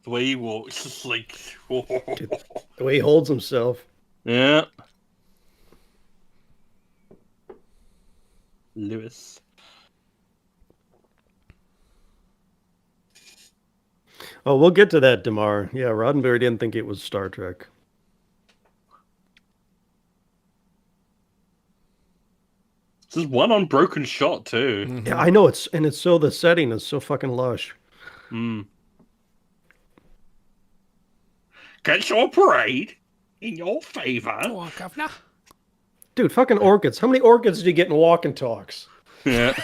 The way he walks, just like... Dude, the way he holds himself. Yeah. Lewis. Oh, we'll get to that, Damar. Yeah, Roddenberry didn't think it was Star Trek. This is one unbroken shot, too. Mm-hmm. Yeah, I know. It's so, the setting is so fucking lush. Hmm. Get your parade in your favor. Oh, Governor. Dude, fucking orchids. How many orchids did you get in walk and talks? Yeah.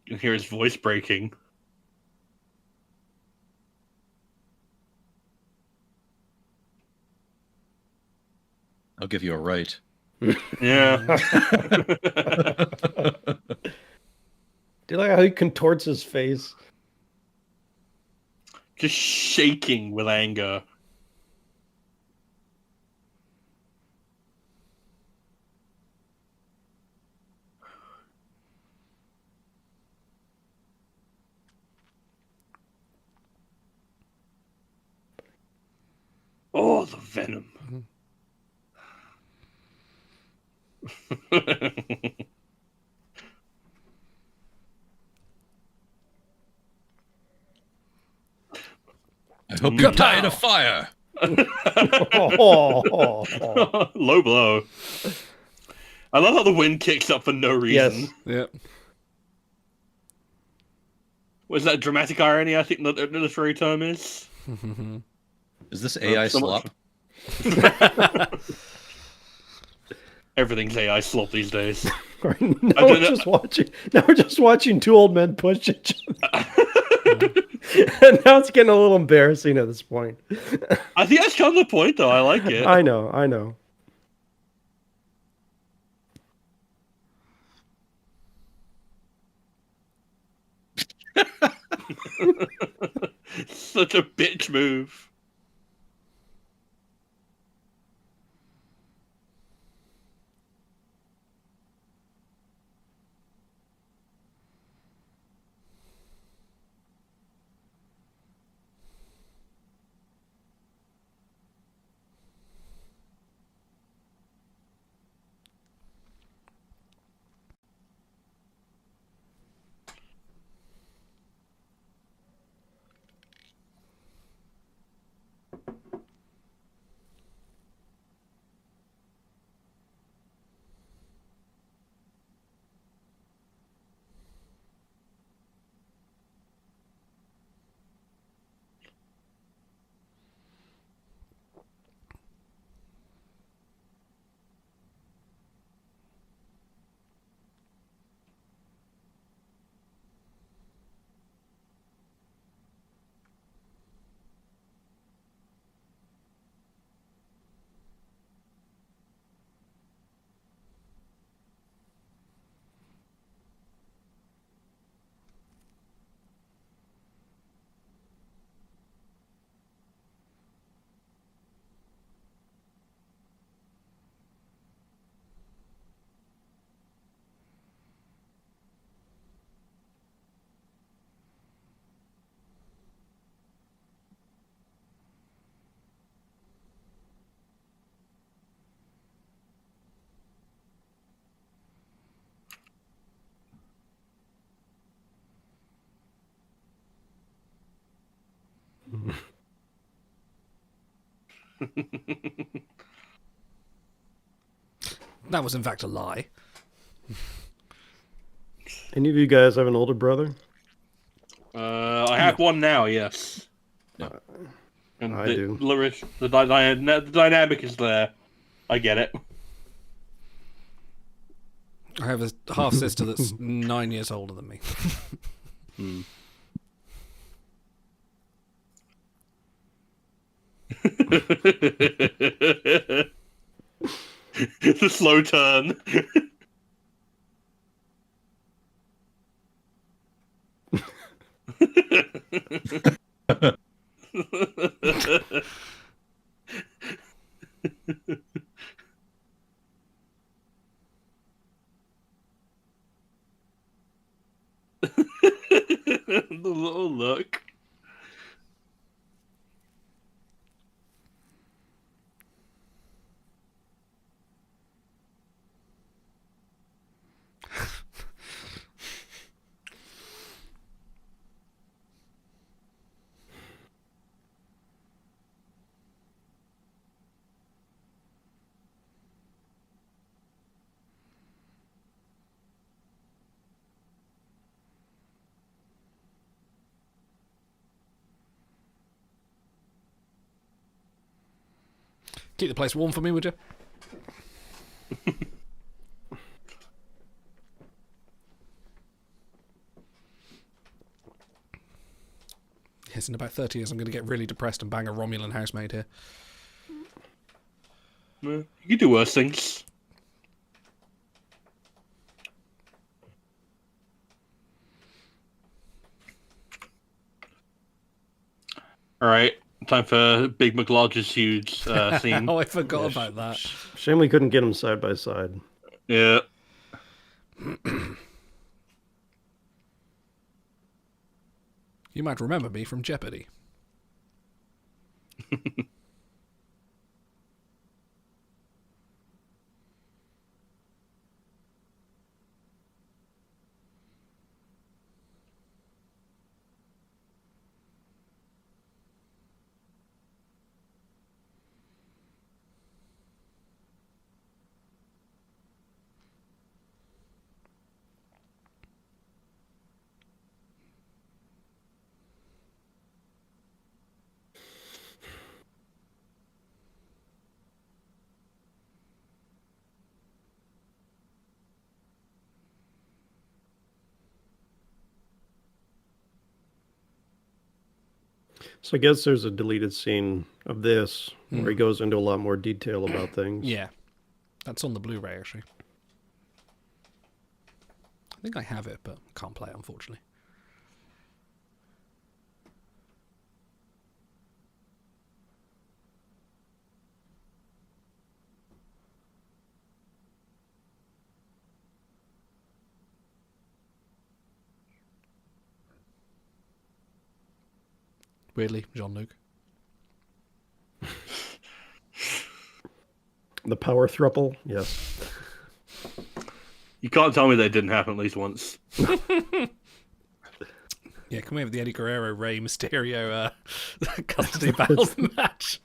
You can hear his voice breaking. I'll give you a right. Yeah. Do you like how he contorts his face? Just shaking with anger. Oh, the venom. I hope you die in a fire. Low blow. I love how the wind kicks up for no reason. Yes. Yep. Was that dramatic irony? I think the literary term is. Is this AI slop? Everything's AI slop these days. Now we're just watching two old men push each other. And now it's getting a little embarrassing at this point. I think that's kind of the point, though. I like it. I know. Such a bitch move. That was in fact a lie. Any of you guys have an older brother? I have one now, yes. And I do. The dynamic is there. I get it. I have a half sister that's 9 years older than me. The slow turn. The little look. Keep the place warm for me, would you? Yes, in about 30 years I'm going to get really depressed and bang a Romulan housemaid here. You can do worse things. Alright, time for Big McLodge's huge scene. Oh, I forgot about that. Shame we couldn't get them side by side. Yeah. You might remember me from Jeopardy. So I guess there's a deleted scene of this where he goes into a lot more detail about things. Yeah. That's on the Blu-ray, actually. I think I have it, but can't play it, unfortunately. Weirdly, Jean-Luc. The power thruple, yes. You can't tell me that didn't happen at least once. Yeah, can we have the Eddie Guerrero Rey Mysterio custody battle match?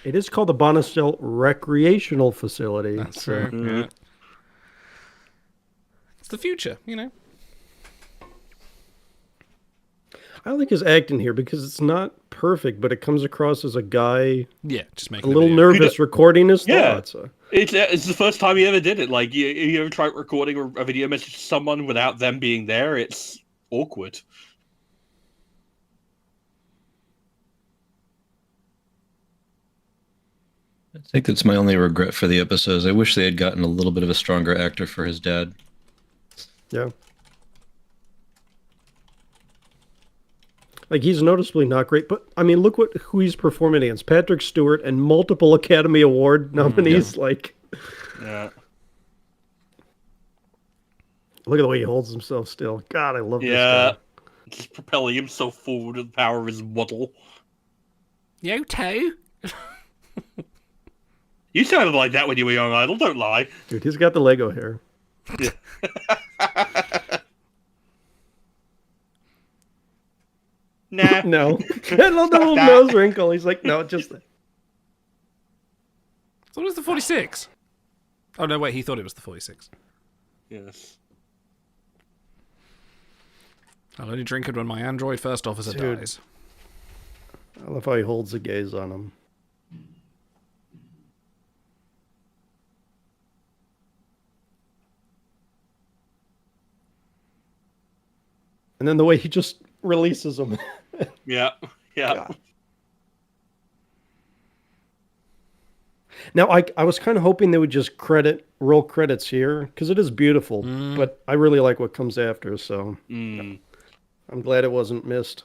It is called the Bonestell Recreational Facility. That's true. Mm-hmm. Yeah. It's the future, you know. I like his acting here because it's not perfect, but it comes across as a guy, just a little nervous recording his thoughts. It's the first time he ever did it. Like, you ever tried recording a video message to someone without them being there? It's awkward. I think that's my only regret for the episodes. I wish they had gotten a little bit of a stronger actor for his dad. Yeah. Like, he's noticeably not great, but, I mean, look who he's performing against. Patrick Stewart and multiple Academy Award nominees, like... Yeah. Look at the way he holds himself still. God, I love this guy. Just propelling himself forward with the power of his waddle. You too? You sounded like that when you were young, Idol, don't lie. Dude, he's got the Lego hair. Yeah. Nah. No. I love the little nose wrinkle. He's like, no, just... thought it was the 46. Oh, no, wait, he thought it was the 46. Yes. I'll only drink it when my android first officer dies. I love how he holds the gaze on him. And then the way he just releases him. Yeah. God. Now, I was kind of hoping they would just roll credits here, because it is beautiful, but I really like what comes after, so I'm glad it wasn't missed.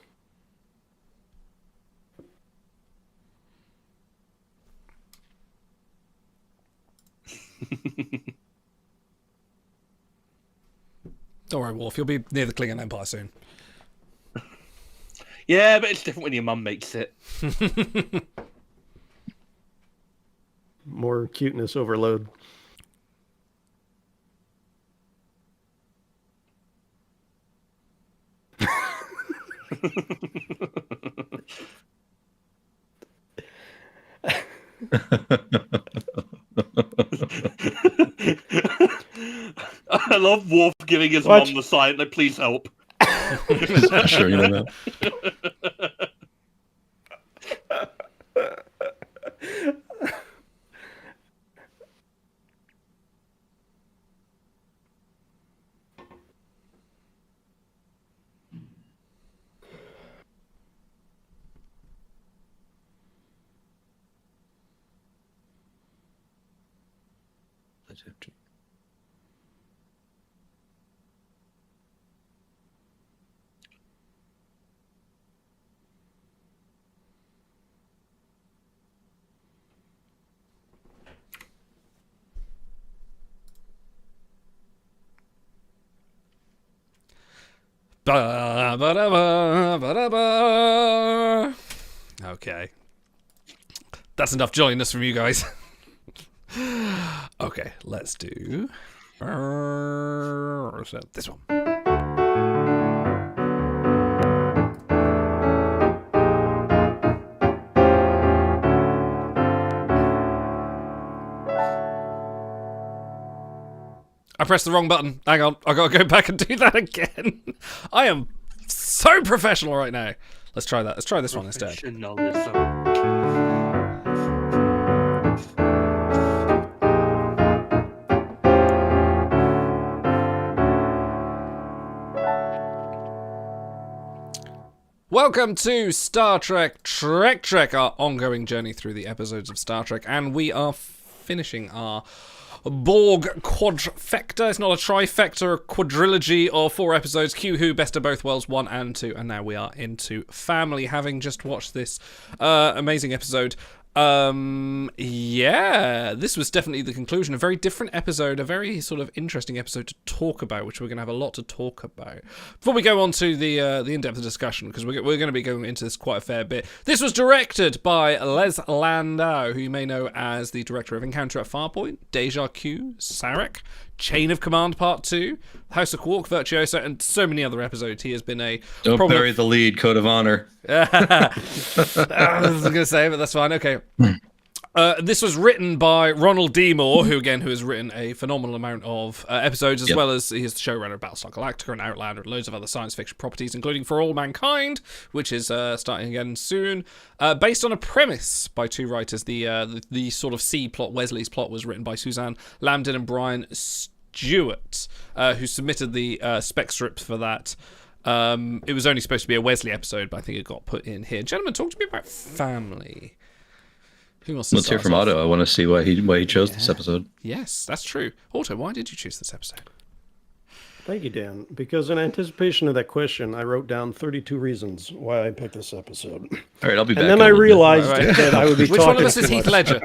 Don't worry, Worf, you'll be near the Klingon Empire soon. Yeah, but it's different when your mum makes it. More cuteness overload. I love Worf giving his mum the sign, like, please help. Sure, you know that. Okay. That's enough jolliness from you guys. Okay, let's do this one. I pressed the wrong button. Hang on, I gotta go back and do that again. I am so professional right now. Let's try that. Let's try this one instead. Welcome to Star Trek Trek, our ongoing journey through the episodes of Star Trek, and we are finishing our Borg quadfecta. It's not a trifecta, a quadrilogy of 4 episodes. Q Who, Best of Both Worlds 1 and 2, and now we are into Family, having just watched this amazing episode. Yeah, this was definitely the conclusion. A very different episode, a very sort of interesting episode to talk about, which we're going to have a lot to talk about. Before we go on to the in-depth discussion, because we're going to be going into this quite a fair bit. This was directed by Les Landau, who you may know as the director of Encounter at Farpoint, Deja Q, Sarek, Chain of Command Part 2, House of Quark, Virtuoso, and so many other episodes. He has been a... Don't bury the lead, Code of Honor. I was going to say, but that's fine. Okay. This was written by Ronald D. Moore, who has written a phenomenal amount of episodes, as well as he is the showrunner of Battlestar Galactica and Outlander and loads of other science fiction properties, including For All Mankind, which is starting again soon. Based on a premise by 2 writers. The sort of C plot, Wesley's plot, was written by Suzanne Lambdin and Brian Stewart, who submitted the spec script for that. It was only supposed to be a Wesley episode, but I think it got put in here. Gentlemen, talk to me about Family. Who wants to Let's hear from Otto. I want to see why he chose this episode. Yes, that's true. Otto, why did you choose this episode? Thank you, Dan. Because in anticipation of that question, I wrote down 32 reasons why I picked this episode. All right, I'll be back. And then I realized that I would be Which talking one of us is Heath Ledger?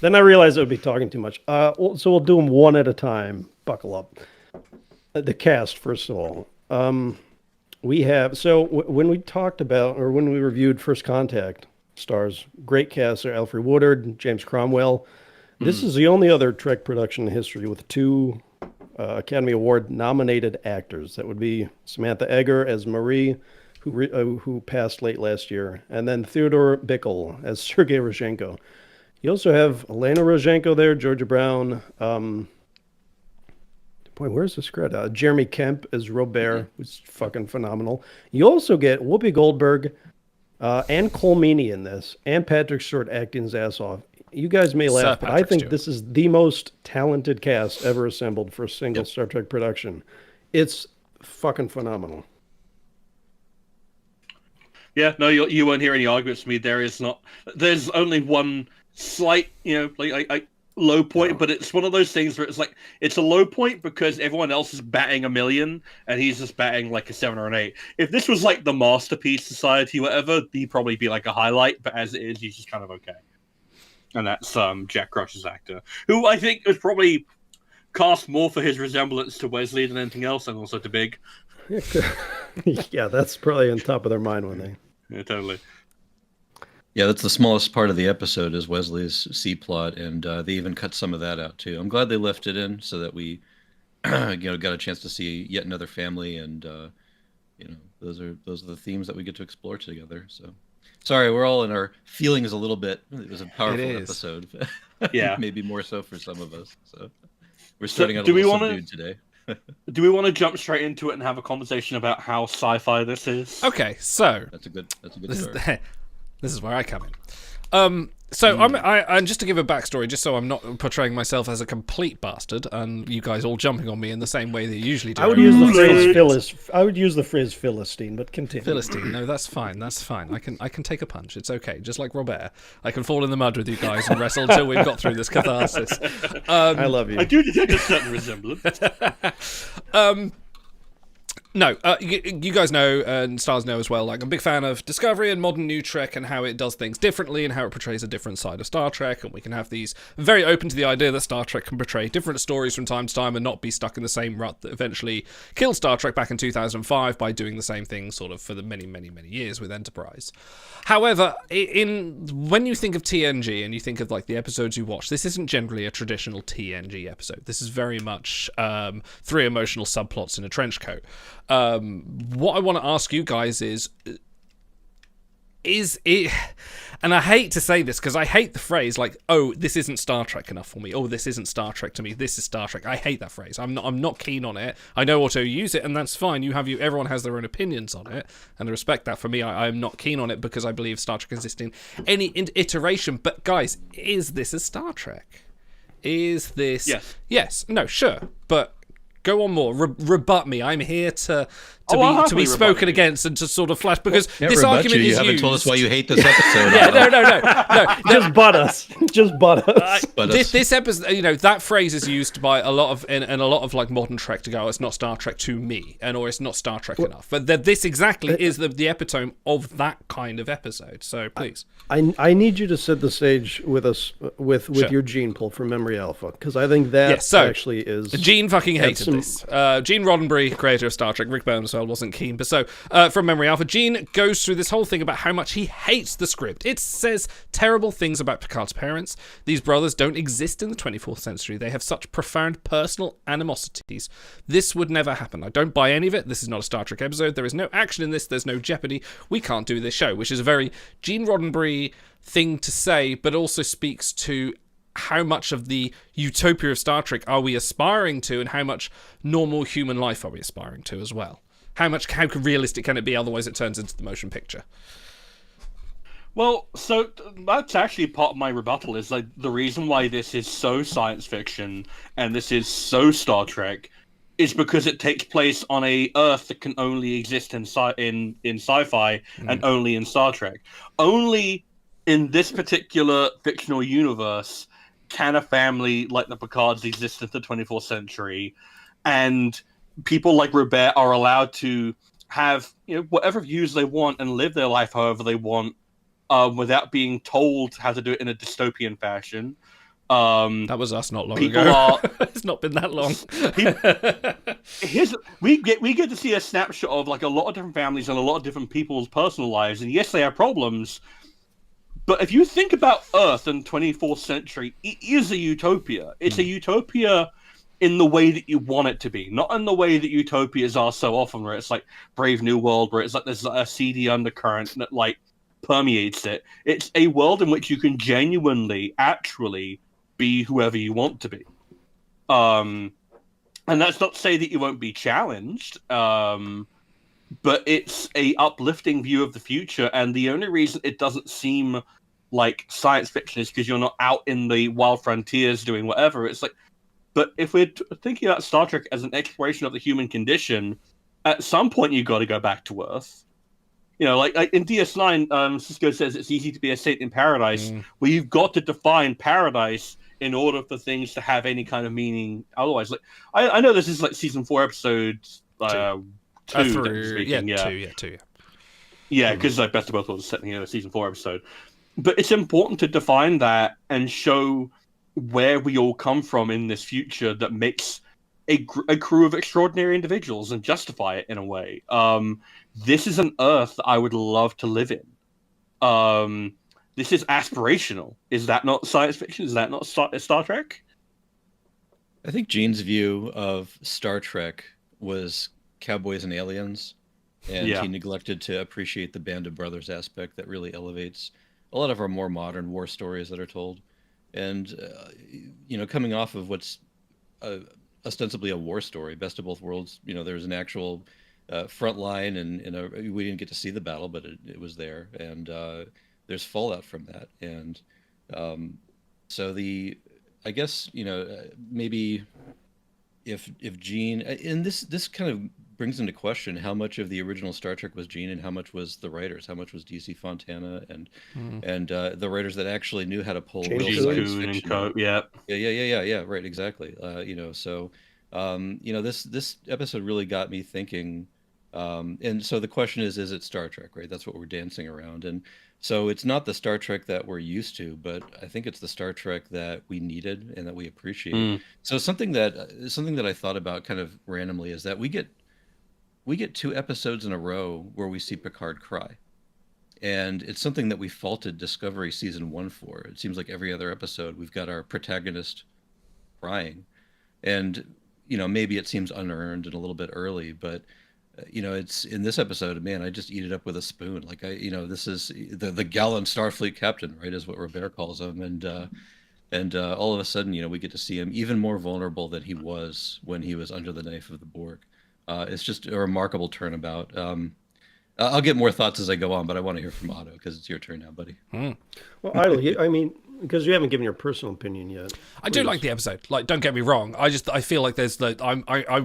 Then I realized I would be talking too much. So we'll do them one at a time. Buckle up. The cast, first of all. We have... So when we talked about, or when we reviewed First Contact, stars great cast are Alfred Woodard, James Cromwell. This is the only other Trek production in history with 2 Academy Award nominated actors. That would be Samantha Eggar as Marie, who passed late last year, and then Theodore Bickle as Sergei Rozhenko. You also have Elena Rozhenko there, Georgia Brown. Boy, where's the script? Jeremy Kemp as Robert, who's fucking phenomenal. You also get Whoopi Goldberg and Cole Meany in this, and Patrick Stewart acting his ass off. You guys may laugh, but I think this is the most talented cast ever assembled for a single Star Trek production. It's fucking phenomenal. Yeah, no, you won't hear any arguments from me. There's only one slight, low point, but it's one of those things where it's like, it's a low point because everyone else is batting a million and he's just batting like a 7 or an 8. If this was like the Masterpiece Society, whatever, he'd probably be like a highlight, but as it is, he's just kind of okay. And that's Jack Crush's actor, who I think was probably cast more for his resemblance to Wesley than anything else, and also to Big. Yeah, that's probably on top of their mind when they... Yeah, totally. Yeah, that's the smallest part of the episode is Wesley's C plot, and they even cut some of that out too. I'm glad they left it in so that we, got a chance to see yet another family, and those are the themes that we get to explore together. So, sorry, we're all in our feelings a little bit. It was a powerful episode. Yeah, maybe more so for some of us. So we're starting out a little subdued today. Do we want to jump straight into it and have a conversation about how sci-fi this is? Okay, so that's a good start. This is where I come in. I'm just to give a backstory, just so I'm not portraying myself as a complete bastard, and you guys all jumping on me in the same way that you usually do. I would use the phrase Philistine, but continue. Philistine, no, that's fine. That's fine. I can take a punch. It's okay. Just like Robert, I can fall in the mud with you guys and wrestle until we've got through this catharsis. I love you. I do detect a certain resemblance. No, you guys know, and stars know as well, like I'm a big fan of Discovery and modern New Trek and how it does things differently and how it portrays a different side of Star Trek, and we can have these very open to the idea that Star Trek can portray different stories from time to time and not be stuck in the same rut that eventually killed Star Trek back in 2005 by doing the same thing sort of for the many, many, many years with Enterprise. However, when you think of TNG and you think of like the episodes you watch, this isn't generally a traditional TNG episode. This is very much 3 emotional subplots in a trench coat. What I want to ask you guys is it, and I hate to say this because I hate the phrase like, oh, this isn't Star Trek enough for me. Oh, this isn't Star Trek to me. This is Star Trek. I hate that phrase. I'm not keen on it. I know Auto use it, and that's fine. Everyone has their own opinions on it, and I respect that. For me, I'm not keen on it because I believe Star Trek exists in any iteration. But guys, is this a Star Trek? Is this? Yes. Yes. No. Sure. But go on more. Rebut me. I'm here to be spoken against and to sort of flash because this argument is you haven't used. told us why you hate this episode. Yeah, no. Just butt us. Just butt us. This episode, that phrase is used by a lot of in a lot of like modern Trek to go, it's not Star Trek to me, or it's not Star Trek enough. But this exactly is the epitome of that kind of episode. So please, I need you to set the stage with us with your Gene pull from Memory Alpha because I think that actually is. Gene fucking hated this. Gene Roddenberry, creator of Star Trek, Rick Burns wasn't keen, but so from Memory Alpha, Gene goes through this whole thing about how much he hates the script. It says terrible things about Picard's parents. These brothers don't exist in the 24th century. They have such profound personal animosities. This would never happen. I don't buy any of it. This is not a Star Trek episode. There is no action in this. There's no jeopardy. We can't do this show, which is a very Gene Roddenberry thing to say, but also speaks to how much of the utopia of Star Trek are we aspiring to, and how much normal human life are we aspiring to as well. How realistic can it be? Otherwise, it turns into the motion picture. Well, so that's actually part of my rebuttal. Is like the reason why this is so science fiction and this is so Star Trek is because it takes place on a Earth that can only exist in sci-fi and only in Star Trek. Only in this particular fictional universe can a family like the Picards exist in the 24th century, and people like Robert are allowed to have whatever views they want and live their life however they want, without being told how to do it in a dystopian fashion. That was us not long ago. It's not been that long. We get to see a snapshot of like a lot of different families and a lot of different people's personal lives, and yes, they have problems. But if you think about Earth in the 24th century, it is a utopia. It's a utopia in the way that you want it to be, not in the way that utopias are so often, where it's like Brave New World, where it's like there's a seedy undercurrent that like permeates it. It's a world in which you can genuinely, actually be whoever you want to be. And that's not to say that you won't be challenged, but it's a uplifting view of the future, and the only reason it doesn't seem like science fiction is because you're not out in the wild frontiers doing whatever. It's like, but if we're thinking about Star Trek as an exploration of the human condition, at some point you got to go back to Earth. You know, like in DS9, Sisko says it's easy to be a saint in paradise. Well, you've got to define paradise in order for things to have any kind of meaning. Otherwise, like I know this is like season 4, episode 2. Two. Yeah, because like Best of Both Worlds is setting a season 4 episode. But it's important to define that and show where we all come from in this future that makes a crew of extraordinary individuals and justify it in a way. This is an Earth that I would love to live in. This is aspirational. Is that not science fiction? Is that not Star Trek? I think Gene's view of Star Trek was cowboys and aliens, and he neglected to appreciate the band of brothers aspect that really elevates a lot of our more modern war stories that are told. And, coming off of what's ostensibly a war story, Best of Both Worlds, there's an actual front line, and we didn't get to see the battle, but it was there. And there's fallout from that. And so I guess, maybe if Gene, and this kind of brings into question how much of the original Star Trek was Gene and how much was the writers, how much was DC Fontana and the writers that actually knew how to pull real science fiction. Yeah, right, exactly. This episode really got me thinking, and so the question is it Star Trek, right? That's what we're dancing around, and so it's not the Star Trek that we're used to, but I think it's the Star Trek that we needed and that we appreciate. So something that I thought about kind of randomly is that we get 2 episodes in a row where we see Picard cry. And it's something that we faulted Discovery season 1 for. It seems like every other episode we've got our protagonist crying. And, maybe it seems unearned and a little bit early, but, it's in this episode, man, I just eat it up with a spoon. Like this is the gallant Starfleet captain, right, is what Robert calls him. And all of a sudden, we get to see him even more vulnerable than he was when he was under the knife of the Borg. It's just a remarkable turnabout. I'll get more thoughts as I go on, but I want to hear from Otto because it's your turn now, buddy. Well, Idle, because you haven't given your personal opinion yet. I do like the episode. Like, don't get me wrong. I feel like there's I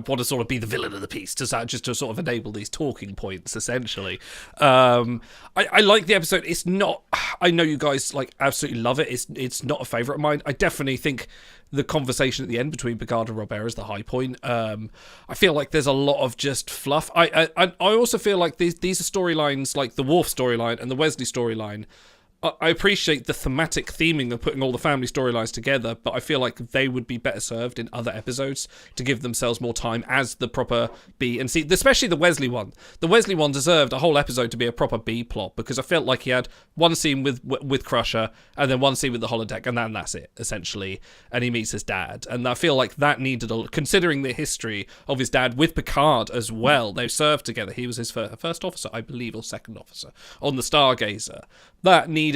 want to sort of be the villain of the piece to sort of enable these talking points essentially. I like the episode. It's not. I know you guys like absolutely love it. It's not a favorite of mine. I definitely think the conversation at the end between Picard and Robert is the high point. I feel like there's a lot of just fluff. I also feel like these are storylines like the Worf storyline and the Wesley storyline. I appreciate the thematic theming of putting all the family storylines together, but I feel like they would be better served in other episodes to give themselves more time as the proper B and C, especially the Wesley one. The Wesley one deserved a whole episode to be a proper B plot because I felt like he had one scene with Crusher and then one scene with the holodeck, and then that's it, essentially, and he meets his dad. And I feel like that needed, considering the history of his dad with Picard as well, they served together. He was his first officer, I believe, or second officer on the Stargazer. That needed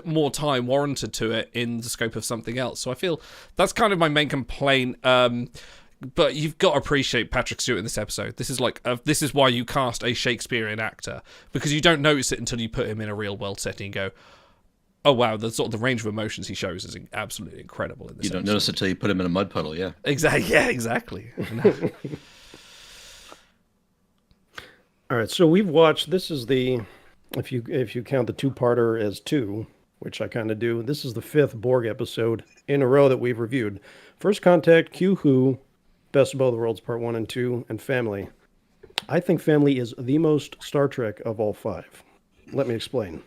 more time warranted to it in the scope of something else. So I feel that's kind of my main complaint. But you've got to appreciate Patrick Stewart in this episode. This is this is why you cast a Shakespearean actor, because you don't notice it until you put him in a real world setting and go, oh wow, the sort of the range of emotions he shows is absolutely incredible in this episode. You don't notice it until you put him in a mud puddle, yeah. Exactly. Yeah, exactly. All right, so we've watched. This is the. If you count the 2-parter as 2, which I kind of do, this is the 5th Borg episode in a row that we've reviewed. First Contact, Q Who, Best of Both Worlds Part 1 and 2, and Family. I think Family is the most Star Trek of all 5. Let me explain.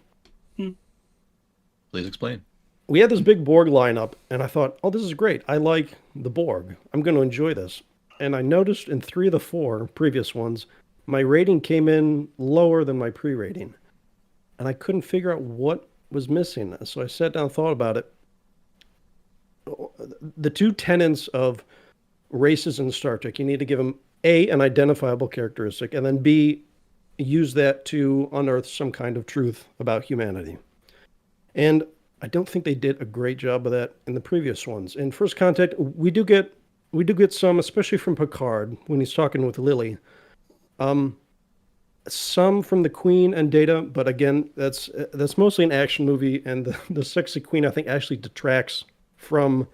Please explain. We had this big Borg lineup, and I thought, oh, this is great. I like the Borg. I'm going to enjoy this. And I noticed in 3 of the 4 previous ones, my rating came in lower than my pre-rating. And I couldn't figure out what was missing. So I sat down and thought about it. The 2 tenets of races in Star Trek, you need to give them A, an identifiable characteristic, and then B, use that to unearth some kind of truth about humanity. And I don't think they did a great job of that in the previous ones. In First Contact, we do get some, especially from Picard when he's talking with Lily. Some from the Queen and Data, but again, that's mostly an action movie, and the sexy Queen, I think, actually detracts from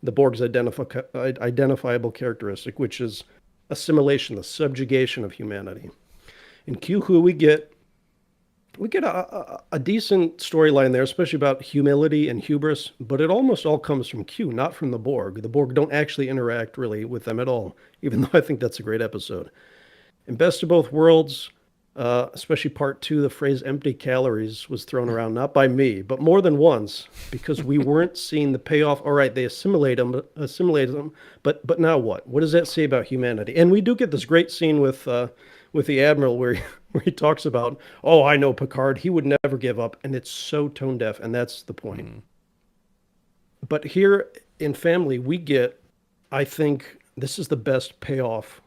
the Borg's identifiable characteristic, which is assimilation, the subjugation of humanity. In Q-Who, we get a decent storyline there, especially about humility and hubris, but it almost all comes from Q, not from the Borg. The Borg don't actually interact really with them at all, even though I think that's a great episode. In Best of Both Worlds, especially part 2, the phrase empty calories was thrown around, not by me, but more than once, because we weren't seeing the payoff. All right, they assimilated them, but now what? What does that say about humanity? And we do get this great scene with the Admiral where he talks about, oh, I know Picard, he would never give up, and it's so tone deaf, and that's the point. Mm. But here in Family, we get, I think, this is the best payoff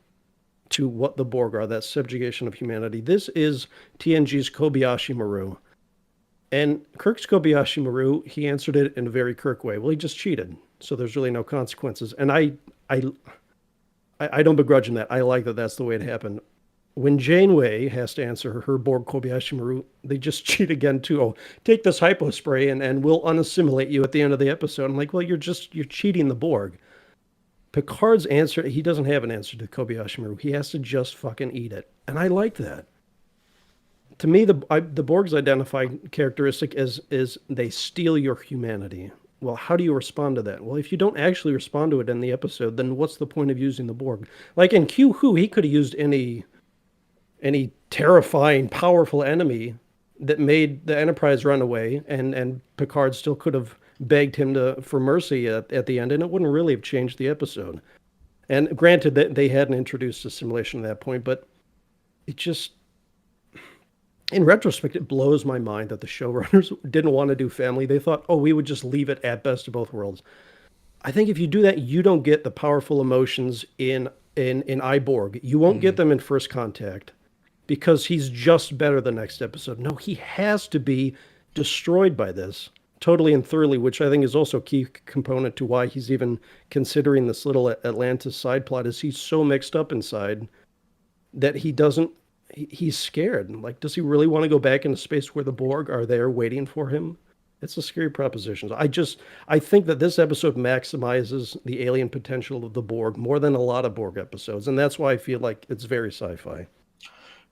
to what the Borg are, that subjugation of humanity. This is TNG's Kobayashi Maru. And Kirk's Kobayashi Maru, he answered it in a very Kirk way. Well, he just cheated, so there's really no consequences. And I don't begrudge him that. I like that that's the way it happened. When Janeway has to answer her Borg Kobayashi Maru, they just cheat again too. Oh, take this hypo spray and we'll unassimilate you at the end of the episode. I'm like, well, you're cheating the Borg. Picard's answer, he doesn't have an answer to Kobayashi Maru. He has to just fucking eat it. And I like that. To me, the Borg's identifying characteristic is they steal your humanity. Well, how do you respond to that? Well, if you don't actually respond to it in the episode, then what's the point of using the Borg? Like in Q-Who, he could have used any terrifying, powerful enemy that made the Enterprise run away, and Picard still could have begged him for mercy at the end, and it wouldn't really have changed the episode. And granted that they hadn't introduced assimilation at that point, but it just, in retrospect, it blows my mind that the showrunners didn't want to do Family. They thought, oh, we would just leave it at Best of Both Worlds. I think if you do that, you don't get the powerful emotions in Iborg. You won't get them in First Contact, because he's just better the next episode. No, he has to be destroyed by this, totally and thoroughly, which I think is also a key component to why he's even considering this little Atlantis side plot, is he's so mixed up inside that he's scared. Like, does he really want to go back into space where the Borg are there waiting for him? It's a scary proposition. I think that this episode maximizes the alien potential of the Borg more than a lot of Borg episodes, and that's why I feel like it's very sci-fi.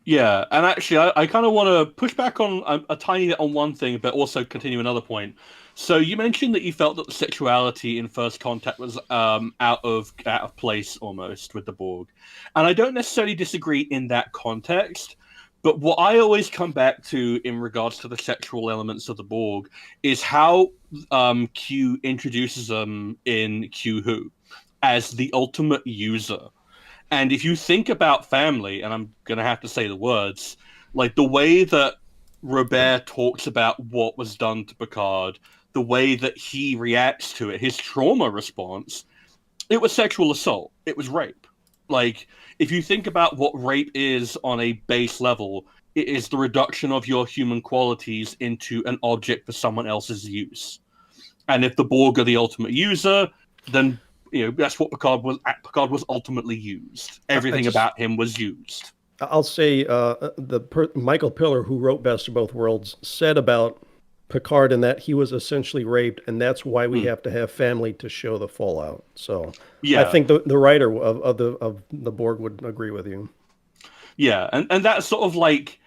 Yeah, and actually, I kind of want to push back on a tiny bit on one thing, but also continue another point. So you mentioned that you felt that the sexuality in First Contact was out of place almost with the Borg, and I don't necessarily disagree in that context. But what I always come back to in regards to the sexual elements of the Borg is how Q introduces them in Q-Who as the ultimate user. And if you think about Family, and I'm going to have to say the words, like the way that Robert talks about what was done to Picard, the way that he reacts to it, his trauma response, it was sexual assault. It was rape. Like, if you think about what rape is on a base level, it is the reduction of your human qualities into an object for someone else's use. And if the Borg are the ultimate user, then that's what Picard was. Picard was ultimately used. Everything about him was used. I'll say Michael Piller, who wrote Best of Both Worlds, said about Picard in that he was essentially raped, and that's why we have to have Family to show the fallout. So yeah. I think the writer of the Borg would agree with you. Yeah, and that's sort of like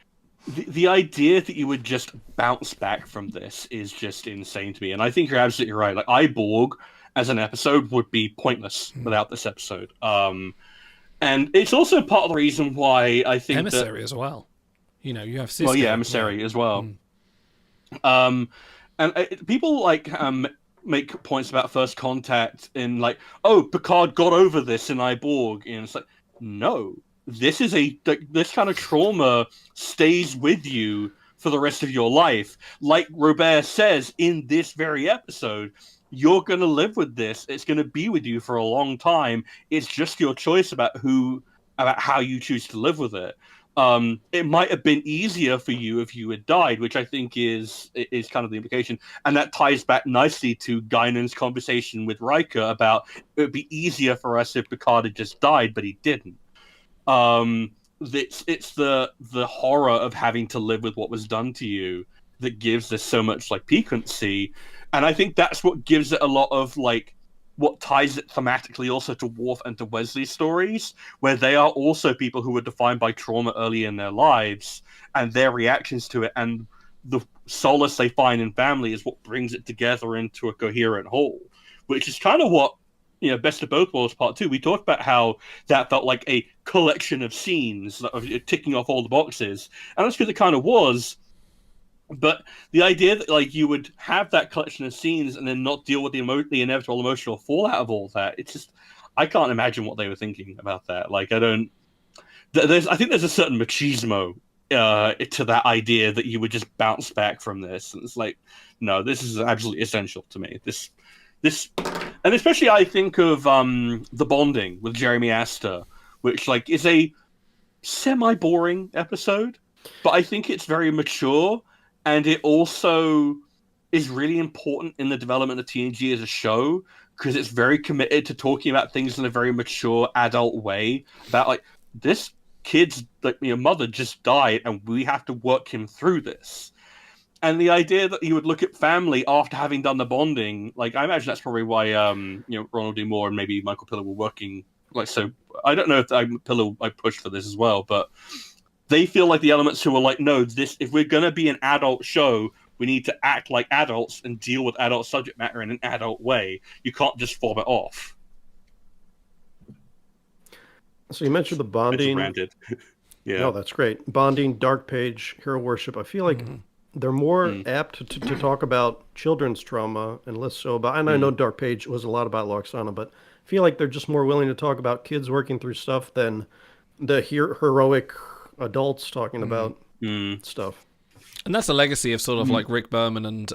the idea that you would just bounce back from this is just insane to me. And I think you're absolutely right. Like, Iborg as an episode would be pointless without this episode. And it's also part of the reason why I think Emissary as well. You have Sisko. Well, yeah, Emissary as well. And people make points about First Contact in like, oh, Picard got over this in Iborg, and it's like, no, this kind of trauma stays with you for the rest of your life. Like Robert says in this very episode, you're going to live with this. It's going to be with you for a long time. It's just your choice about how you choose to live with it. it might have been easier for you if you had died, which I think is kind of the implication. And that ties back nicely to Guinan's conversation with Riker about it would be easier for us if Picard had just died, but he didn't. It's the horror of having to live with what was done to you that gives this so much like piquancy. And I think that's what gives it a lot of like what ties it thematically also to Worf and to Wesley's stories, where they are also people who were defined by trauma early in their lives, and their reactions to it and the solace they find in family is what brings it together into a coherent whole, which is kind of what, Best of Both Worlds Part 2, we talked about how that felt like a collection of scenes of ticking off all the boxes, and that's because it kind of was. But the idea that like you would have that collection of scenes and then not deal with the inevitable emotional fallout of all that, it's just, I can't imagine what they were thinking about that. Like, I think there's a certain machismo to that idea that you would just bounce back from this. And it's like, no, this is absolutely essential to me. This, and especially I think of The Bonding with Jeremy Astor, which like is a semi-boring episode, but I think it's very mature. And it also is really important in the development of TNG as a show because it's very committed to talking about things in a very mature adult way about like this kid's like mother just died and we have to work him through this. And the idea that you would look at family after having done The Bonding, like I imagine that's probably why Ronald D. Moore and maybe Michael Piller were working like so. I don't know if I pushed for this as well, but they feel like the elements who are like, no, if we're going to be an adult show, we need to act like adults and deal with adult subject matter in an adult way. You can't just fob it off. So you mentioned the bonding. Yeah. No, that's great. Bonding, Dark Page, Hero Worship. I feel like they're more apt to talk about children's trauma and less so about, and I know Dark Page was a lot about Loxana, but I feel like they're just more willing to talk about kids working through stuff than the heroic adults talking about stuff. And that's a legacy of sort of like Rick Berman and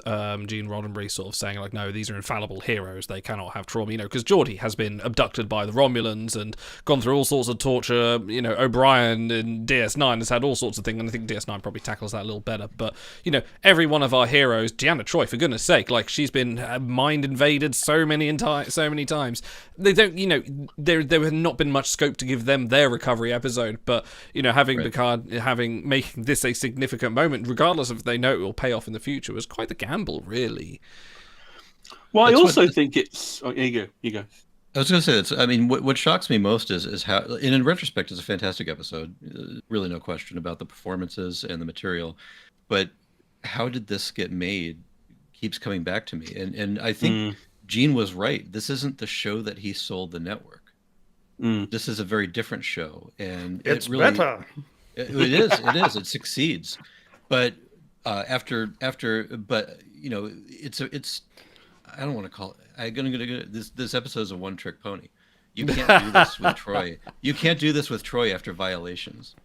Gene Roddenberry sort of saying like, no, these are infallible heroes. They cannot have trauma, because Geordi has been abducted by the Romulans and gone through all sorts of torture. O'Brien in DS9 has had all sorts of things, and I think DS9 probably tackles that a little better. But, every one of our heroes, Deanna Troi, for goodness sake, like she's been mind invaded so many times. They don't, there have not been much scope to give them their recovery episode, but, having Picard, making this a significant moment, regardless of if they know it will pay off in the future, was quite the gamble, really. Well, I also think it's... Oh, you go. I was going to say, what shocks me most is how, and in retrospect, it's a fantastic episode. Really no question about the performances and the material. But how did this get made keeps coming back to me. And I think Gene was right. This isn't the show that he sold the network. This is a very different show. And it's it really, better. It is. It succeeds. But it's I don't want to call it. I'm gonna this episode is a one-trick pony. You can't do this with Troi. You can't do this with Troi after Violations.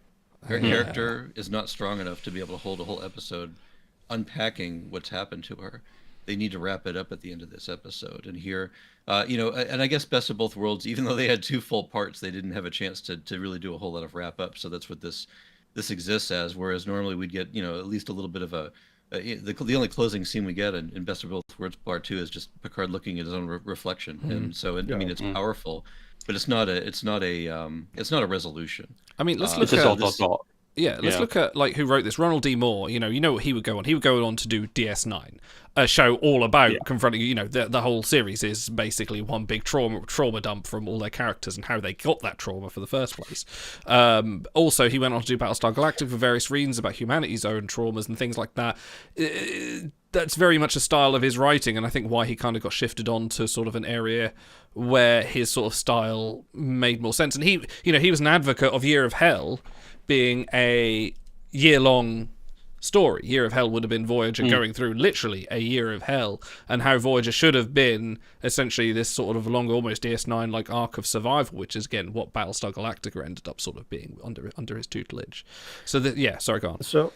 Her character is not strong enough to be able to hold a whole episode unpacking what's happened to her. They need to wrap it up at the end of this episode. And here, and I guess Best of Both Worlds, even though they had 2 full parts, they didn't have a chance to really do a whole lot of wrap up. So that's what this exists as. Whereas normally we'd get, at least a little bit of the only closing scene we get in Best of Both Worlds Part 2 is just Picard looking at his own reflection. And so, it's powerful, but it's not a resolution. I mean, let's look at this. Let's look at like who wrote this. Ronald D. Moore. You know what he would go on. He would go on to do DS9, a show all about confronting. The whole series is basically one big trauma dump from all their characters and how they got that trauma for the first place. Also, he went on to do Battlestar Galactica for various reasons about humanity's own traumas and things like that. That's very much a style of his writing, and I think why he kind of got shifted on to sort of an area where his sort of style made more sense. And he was an advocate of Year of Hell being a year-long story. Year of Hell would have been Voyager going through literally a year of hell, and how Voyager should have been essentially this sort of long, almost DS9 like arc of survival, which is again what Battlestar Galactica ended up sort of being under his tutelage. So sorry, go on. So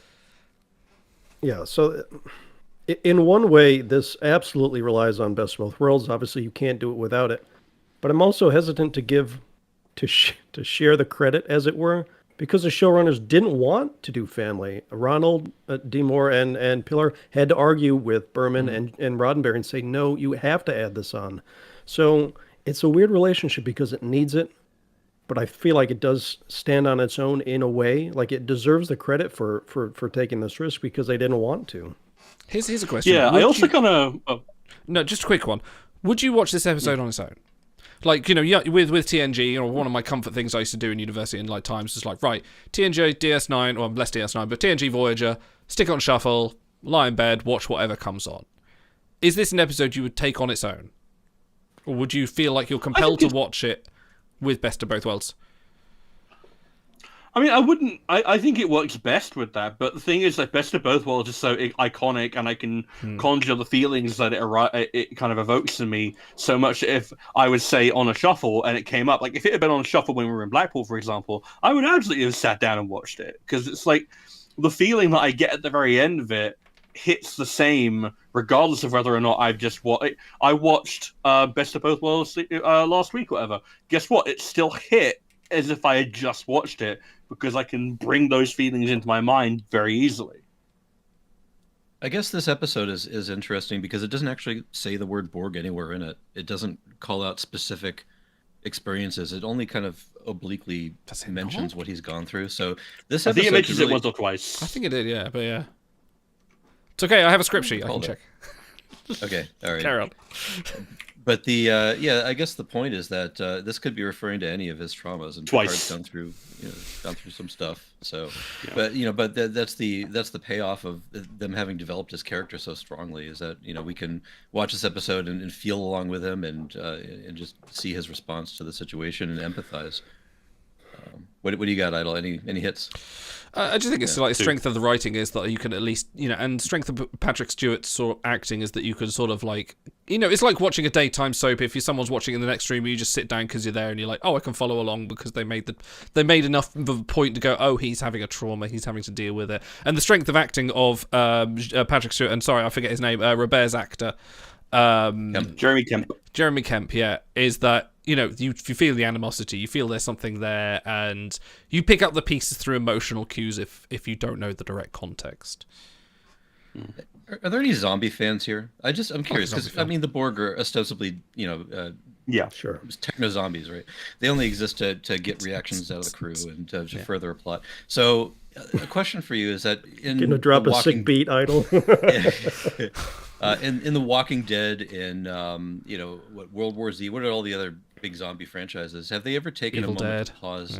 in one way, this absolutely relies on Best of Both Worlds. Obviously, you can't do it without it. But I'm also hesitant to share the credit, as it were, because the showrunners didn't want to do family. Ronald D. Moore and Pillar had to argue with Berman and Roddenberry and say, no, you have to add this on. So it's a weird relationship because it needs it, but I feel like it does stand on its own in a way. Like it deserves the credit for taking this risk because they didn't want to. Here's a question. Yeah, I also kind of... No, just a quick one. Would you watch this episode on its own? Like, you know, with TNG, you know, one of my comfort things I used to do in university in like times is like, right, TNG, DS9, or less DS9, but TNG Voyager, stick it on shuffle, lie in bed, watch whatever comes on. Is this an episode you would take on its own? Or would you feel like you're compelled to watch it with Best of Both Worlds? I mean, I wouldn't. I think it works best with that. But the thing is, like, Best of Both Worlds is so iconic, and I can conjure the feelings that it kind of evokes in me so much. If I would say on a shuffle and it came up, like if it had been on a shuffle when we were in Blackpool, for example, I would absolutely have sat down and watched it because it's like the feeling that I get at the very end of it hits the same, regardless of whether or not I've just watched. I watched Best of Both Worlds last week, or whatever. Guess what? It still hit as if I had just watched it, because I can bring those feelings into my mind very easily. I guess this episode is interesting because it doesn't actually say the word Borg anywhere in it. It doesn't call out specific experiences. It only kind of obliquely mentions what he's gone through. So this episode, I think it mentions really... it once or twice. I think it did, yeah, but yeah. It's okay, I have a script sheet, I can check. Okay, all right. Carry on. But the yeah, I guess the point is that this could be referring to any of his traumas, and Picard's gone through some stuff. So, yeah. but that's the payoff of them having developed his character so strongly, is that we can watch this episode and feel along with him and just see his response to the situation and empathize. What do you got, Idle? Any hits? I just think it's like strength of the writing is that you can at least, and strength of Patrick Stewart's sort of acting is that you can sort of like, it's like watching a daytime soap. If someone's watching in the next room, you just sit down because you're there and you're like, oh, I can follow along because they made enough of a point to go, oh, he's having a trauma, he's having to deal with it. And the strength of acting of Patrick Stewart, and sorry, I forget his name, Robert's actor. Jeremy Kemp. Jeremy Kemp, yeah, is that you feel the animosity, you feel there's something there, and you pick up the pieces through emotional cues if you don't know the direct context. Are there any zombie fans here? I'm curious because the Borg are ostensibly yeah, sure, techno zombies, right? They only exist to get reactions out of the crew and to further a plot. So a question for you is that in drop a sick beat, Idle. In The Walking Dead, in World War Z, what are all the other big zombie franchises? Have they ever taken Evil a moment Dead. to pause,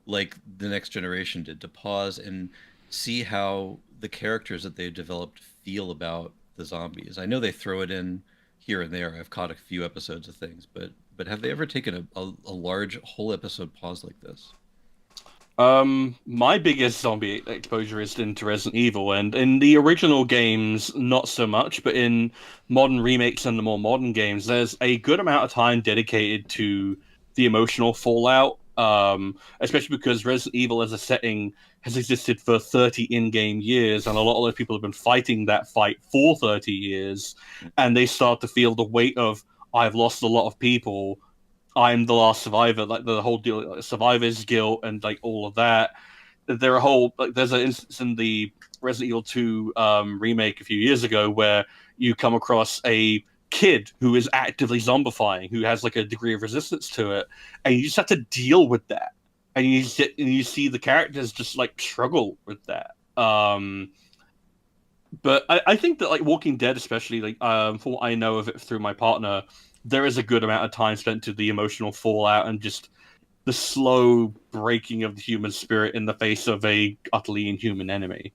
like The Next Generation did, to pause and see how the characters that they've developed feel about the zombies? I know they throw it in here and there. I've caught a few episodes of things, but have they ever taken a large whole episode pause like this? My biggest zombie exposure is into Resident Evil, and in the original games, not so much, but in modern remakes and the more modern games, there's a good amount of time dedicated to the emotional fallout, especially because Resident Evil as a setting has existed for 30 in-game years, and a lot of those people have been fighting that fight for 30 years, and they start to feel the weight of, I've lost a lot of people, I'm the last survivor, like the whole deal, like survivor's guilt and like all of that. There's an instance in the Resident Evil 2 remake a few years ago where you come across a kid who is actively zombifying, who has like a degree of resistance to it, and you just have to deal with that. And you see the characters just like struggle with that. But I think that like Walking Dead, especially like from what I know of it through my partner, there is a good amount of time spent to the emotional fallout and just the slow breaking of the human spirit in the face of a utterly inhuman enemy.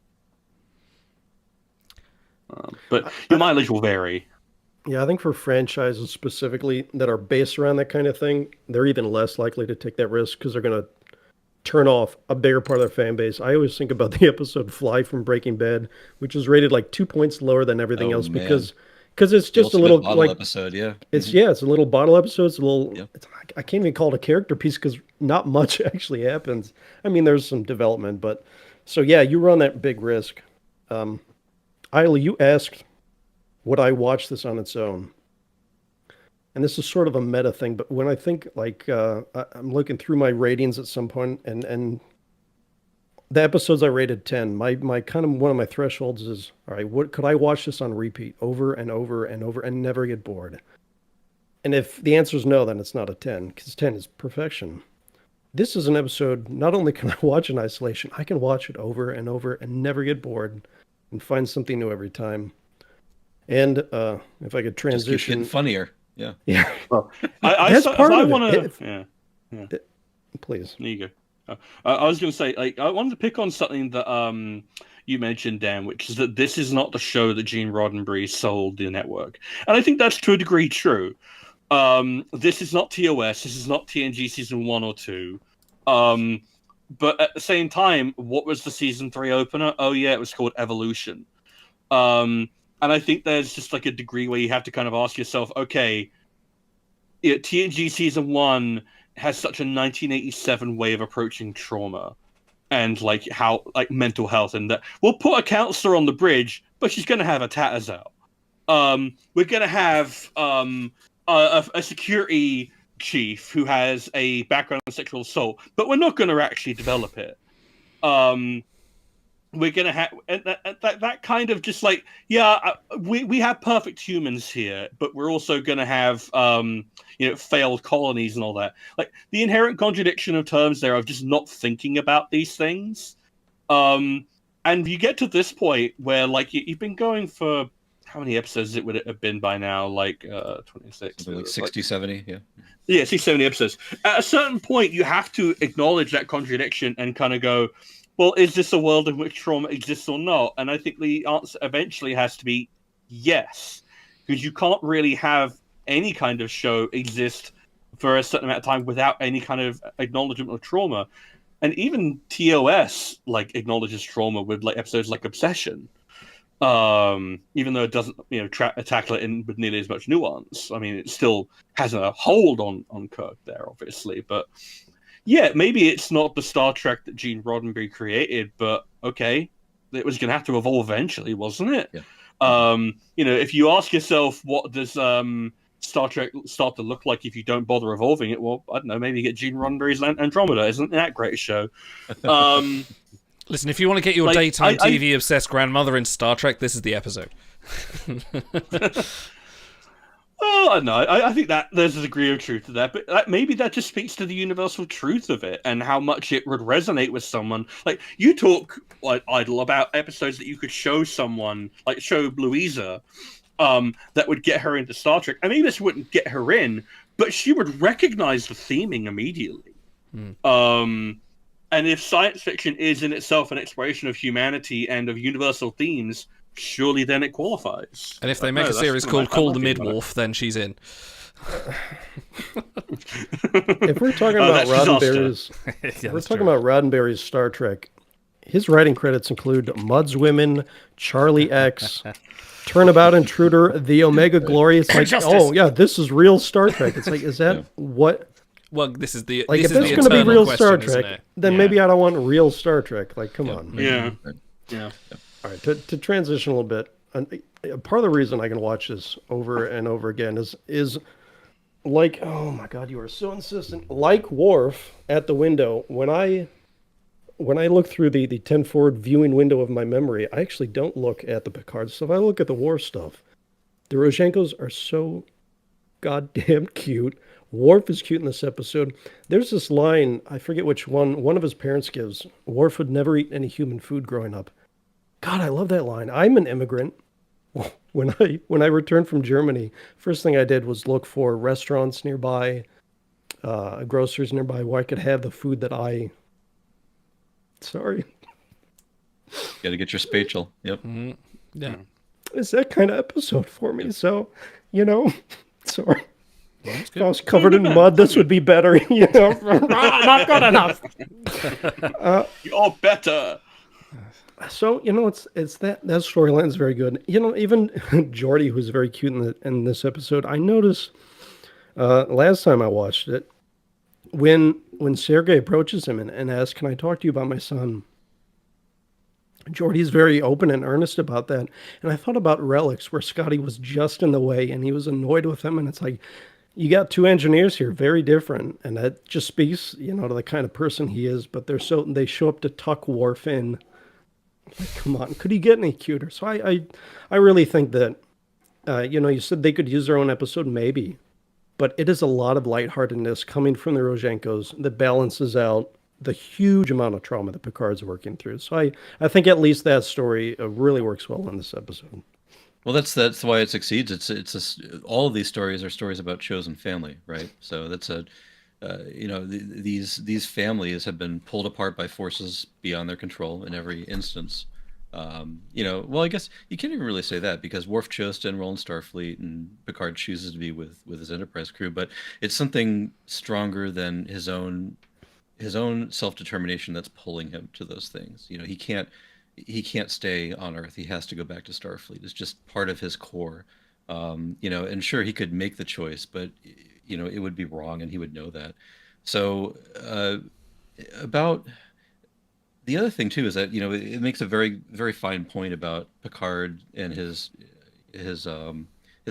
But your mileage will vary. Yeah, I think for franchises specifically that are based around that kind of thing, they're even less likely to take that risk because they're going to turn off a bigger part of their fan base. I always think about the episode Fly from Breaking Bad, which is rated like 2 points lower than everything else because it's just a little like episode, yeah. It's it's a little bottle episode. It's a little. I can't even call it a character piece because not much actually happens. I mean, there's some development, but so yeah, you run that big risk. Isla, you asked, would I watch this on its own? And this is sort of a meta thing, but when I think like I'm looking through my ratings at some point, and the episodes I rated 10, my kind of one of my thresholds is, all right, what could I watch this on repeat over and over and over and never get bored? And if the answer is no, then it's not a 10, because 10 is perfection. This is an episode, not only can I watch in isolation, I can watch it over and over and never get bored and find something new every time. And if I could transition... Just keep getting funnier. Yeah. Yeah. Well, That's part of it. Yeah. Please. There you go. I was going to say, like, I wanted to pick on something that you mentioned, Dan, which is that this is not the show that Gene Roddenberry sold the network. And I think that's to a degree true. This is not TOS. This is not TNG season 1 or 2. But at the same time, what was the season 3 opener? Oh, yeah, it was called Evolution. And I think there's just like a degree where you have to kind of ask yourself, okay, TNG season 1 has such a 1987 way of approaching trauma and like how like mental health, and that we'll put a counselor on the bridge, but she's going to have a tatters out. We're going to have a security chief who has a background in sexual assault, but we're not going to actually develop it. We're going to have that kind of just like, we have perfect humans here, but we're also going to have, failed colonies and all that. Like the inherent contradiction of terms there of just not thinking about these things. And you get to this point where like you've been going for how many episodes it would have been by now? Like 26, like 60, 70, yeah. Yeah, 60, 70 episodes. At a certain point, you have to acknowledge that contradiction and kind of go, well, is this a world in which trauma exists or not? And I think the answer eventually has to be yes, because you can't really have any kind of show exist for a certain amount of time without any kind of acknowledgement of trauma. And even TOS like acknowledges trauma with like episodes like Obsession, even though it doesn't tackle it with nearly as much nuance. I mean, it still has a hold on Kirk there, obviously, but. Yeah, maybe it's not the Star Trek that Gene Roddenberry created, but okay, it was going to have to evolve eventually, wasn't it? Yeah. If you ask yourself, what does Star Trek start to look like if you don't bother evolving it? Well, I don't know, maybe you get Gene Roddenberry's Andromeda. Isn't that a great show? Listen, if you want to get your daytime TV-obsessed grandmother into Star Trek, this is the episode. Oh, I don't know. I think that there's a degree of truth to that, but maybe that just speaks to the universal truth of it and how much it would resonate with someone. Like, you talk, like, Idle, about episodes that you could show someone, like show Louisa, that would get her into Star Trek. I mean, this wouldn't get her in, but she would recognize the theming immediately. And if science fiction is in itself an exploration of humanity and of universal themes, surely then it qualifies. And if they make a series called Call the Midwolf, then she's in. If we're talking about Roddenberry's, Roddenberry's Star Trek, his writing credits include Mud's Women, Charlie X, Turnabout Intruder, The Omega Glory. It's like, oh yeah, this is real Star Trek. It's like, is that what? Well, this is the like. This If is it's going to be real question, Star Trek, then maybe I don't want real Star Trek. Like, come on. Yeah. All right, to transition a little bit, part of the reason I can watch this over and over again is like, oh my God, you are so insistent. Like Worf at the window, when I look through the 10 forward viewing window of my memory, I actually don't look at the Picard stuff. I look at the Worf stuff. The Rozhenkos are so goddamn cute. Worf is cute in this episode. There's this line, I forget which one of his parents gives. Worf would never eat any human food growing up. God, I love that line. I'm an immigrant. When I returned from Germany, first thing I did was look for restaurants nearby, groceries nearby, where I could have the food that I. Sorry. Got to get your spatial. Yep. Mm-hmm. Yeah. It's that kind of episode for me. So, sorry. If I was covered in mud, this would be better. Not good enough. You're better. So, it's that storyline is very good. Even Geordi, who's very cute in this episode, I noticed last time I watched it, when Sergei approaches him and asks, "Can I talk to you about my son?" Geordi's very open and earnest about that. And I thought about Relics, where Scotty was just in the way and he was annoyed with him. And it's like, You got two engineers here, very different, and that just speaks, to the kind of person he is. But they show up to tuck Worf in. Like, come on, could he get any cuter? So I really think that, you said they could use their own episode, maybe, but it is a lot of lightheartedness coming from the Rozhenkos that balances out the huge amount of trauma that Picard's working through. So I think at least that story really works well in this episode. Well, that's why it succeeds. All of these stories are stories about chosen family, right? So that's these families have been pulled apart by forces beyond their control in every instance. Well, I guess you can't even really say that because Worf chose to enroll in Starfleet and Picard chooses to be with his Enterprise crew, but it's something stronger than his own self-determination that's pulling him to those things. He can't stay on Earth. He has to go back to Starfleet. It's just part of his core. And sure, he could make the choice, but it would be wrong, and he would know that. So, about the other thing too is that it makes a very, very fine point about Picard and his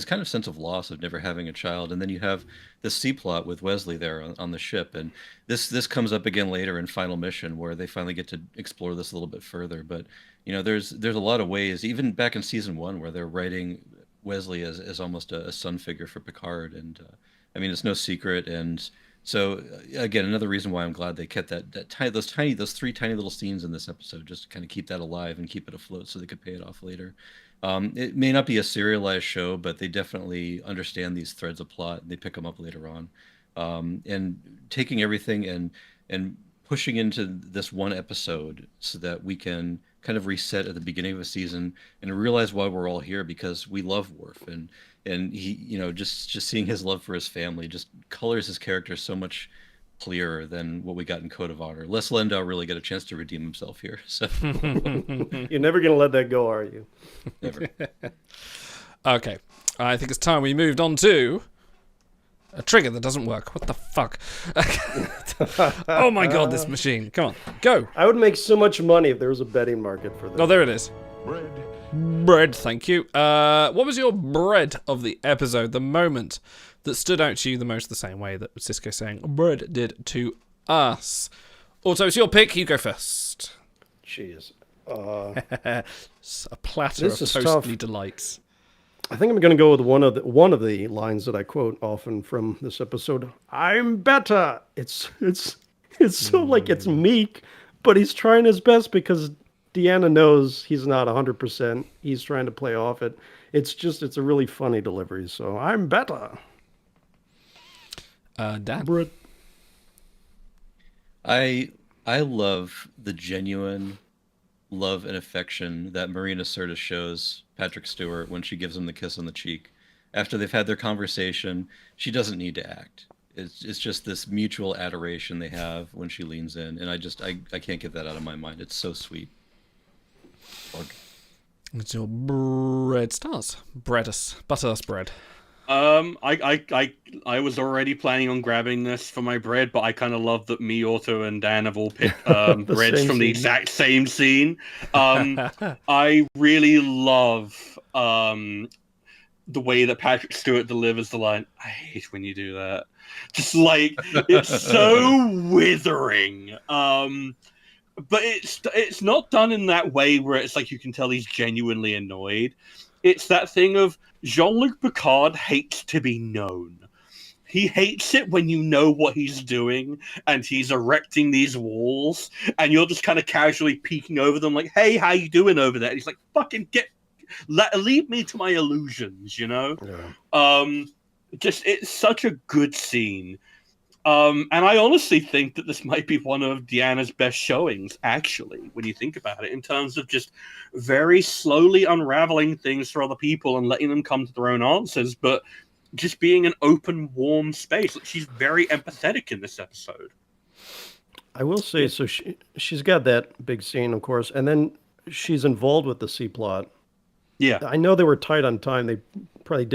kind of sense of loss of never having a child, and then you have the C plot with Wesley there on the ship, and this comes up again later in Final Mission where they finally get to explore this a little bit further. But there's a lot of ways, even back in season 1, where they're writing Wesley as almost a son figure for Picard, and it's no secret. And so again, another reason why I'm glad they kept those three tiny little scenes in this episode, just to kind of keep that alive and keep it afloat so they could pay it off later. It may not be a serialized show, but they definitely understand these threads of plot, and they pick them up later on. And taking everything and pushing into this one episode so that we can kind of reset at the beginning of a season and realize why we're all here, because we love Worf, and he, just seeing his love for his family just colors his character so much clearer than what we got in Code of Honor. Les Landau really got a chance to redeem himself here. So you're never gonna let that go, are you? Never. Okay, I think it's time we moved on to a trigger that doesn't work. What the fuck? Oh my god, this machine. Come on, go. I would make so much money if there was a betting market for this. Oh, there it is. Bread, thank you. What was your bread of the episode? The moment that stood out to you the most, the same way that Cisco saying bread did to us. Also, it's your pick. You go first. Jeez. A platter of toastly tough delights. I think I'm going to go with one of the lines that I quote often from this episode. I'm better. It's so like it's meek, but he's trying his best because Deanna knows he's not 100%. He's trying to play off it. It's a really funny delivery. So I'm better. Dan. I love the genuine love and affection that Marina Sirtis shows Patrick Stewart when she gives him the kiss on the cheek. After they've had their conversation, she doesn't need to act. It's just this mutual adoration they have when she leans in, and I can't get that out of my mind. It's so sweet. It's your bread stars. Bread us. Butter us bread. I was already planning on grabbing this for my bread, but I kind of love that me, Otto, and Dan have all picked breads from the exact same scene. I really love the way that Patrick Stewart delivers the line, "I hate when you do that." Just like, it's so withering. But it's not done in that way where it's like you can tell he's genuinely annoyed. It's that thing of Jean-Luc Picard hates to be known. He hates it when you know what he's doing and he's erecting these walls and you're just kind of casually peeking over them like, "Hey, how you doing over there?" And he's like, "Fucking leave me to my illusions," Yeah. It's such a good scene. And I honestly think that this might be one of Deanna's best showings, actually, when you think about it, in terms of just very slowly unraveling things for other people and letting them come to their own answers, but just being an open, warm space. She's very empathetic in this episode. I will say, so she's got that big scene, of course, and then she's involved with the C plot. Yeah. I know they were tight on time. They probably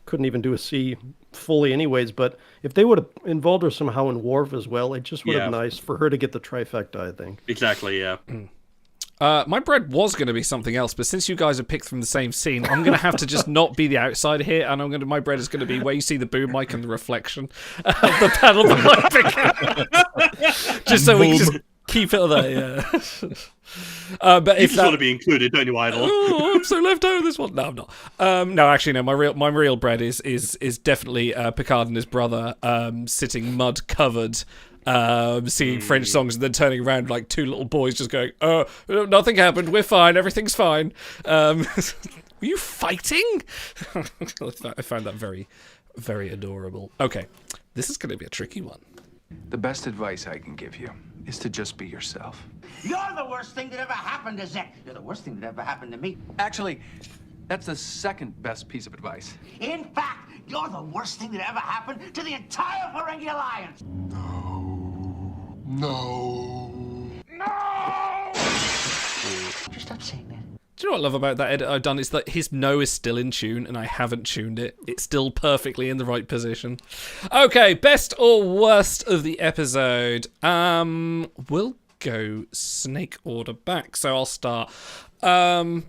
couldn't even do a C fully anyways, but if they would have involved her somehow in Worf as well, it just would have been nice for her to get the trifecta, I think. Exactly, yeah. My bread was going to be something else, but since you guys have picked from the same scene, I'm going to have to just not be the outsider here, and my bread is going to be where you see the boom mic and the reflection of the panel that I pick. Just so we can just keep it there, yeah. But you just want to be included, don't you, Idol? Oh, I'm so left out of this one. No, I'm not. No, actually, no. My real bread is definitely Picard and his brother sitting mud covered, singing French songs, and then turning around like two little boys, just going, "Oh, nothing happened. We're fine. Everything's fine." Were you fighting? I found that very, very adorable. Okay, this is going to be a tricky one. The best advice I can give you is to just be yourself. You're the worst thing that ever happened to Zek. You're the worst thing that ever happened to me. Actually, that's the second best piece of advice. In fact, you're the worst thing that ever happened to the entire Ferengi Alliance. No. Just stop saying that. Do you know what I love about that edit I've done? Is that his no is still in tune, and I haven't tuned it. It's still perfectly in the right position. Okay, best or worst of the episode. We'll go snake order back. So I'll start. I'll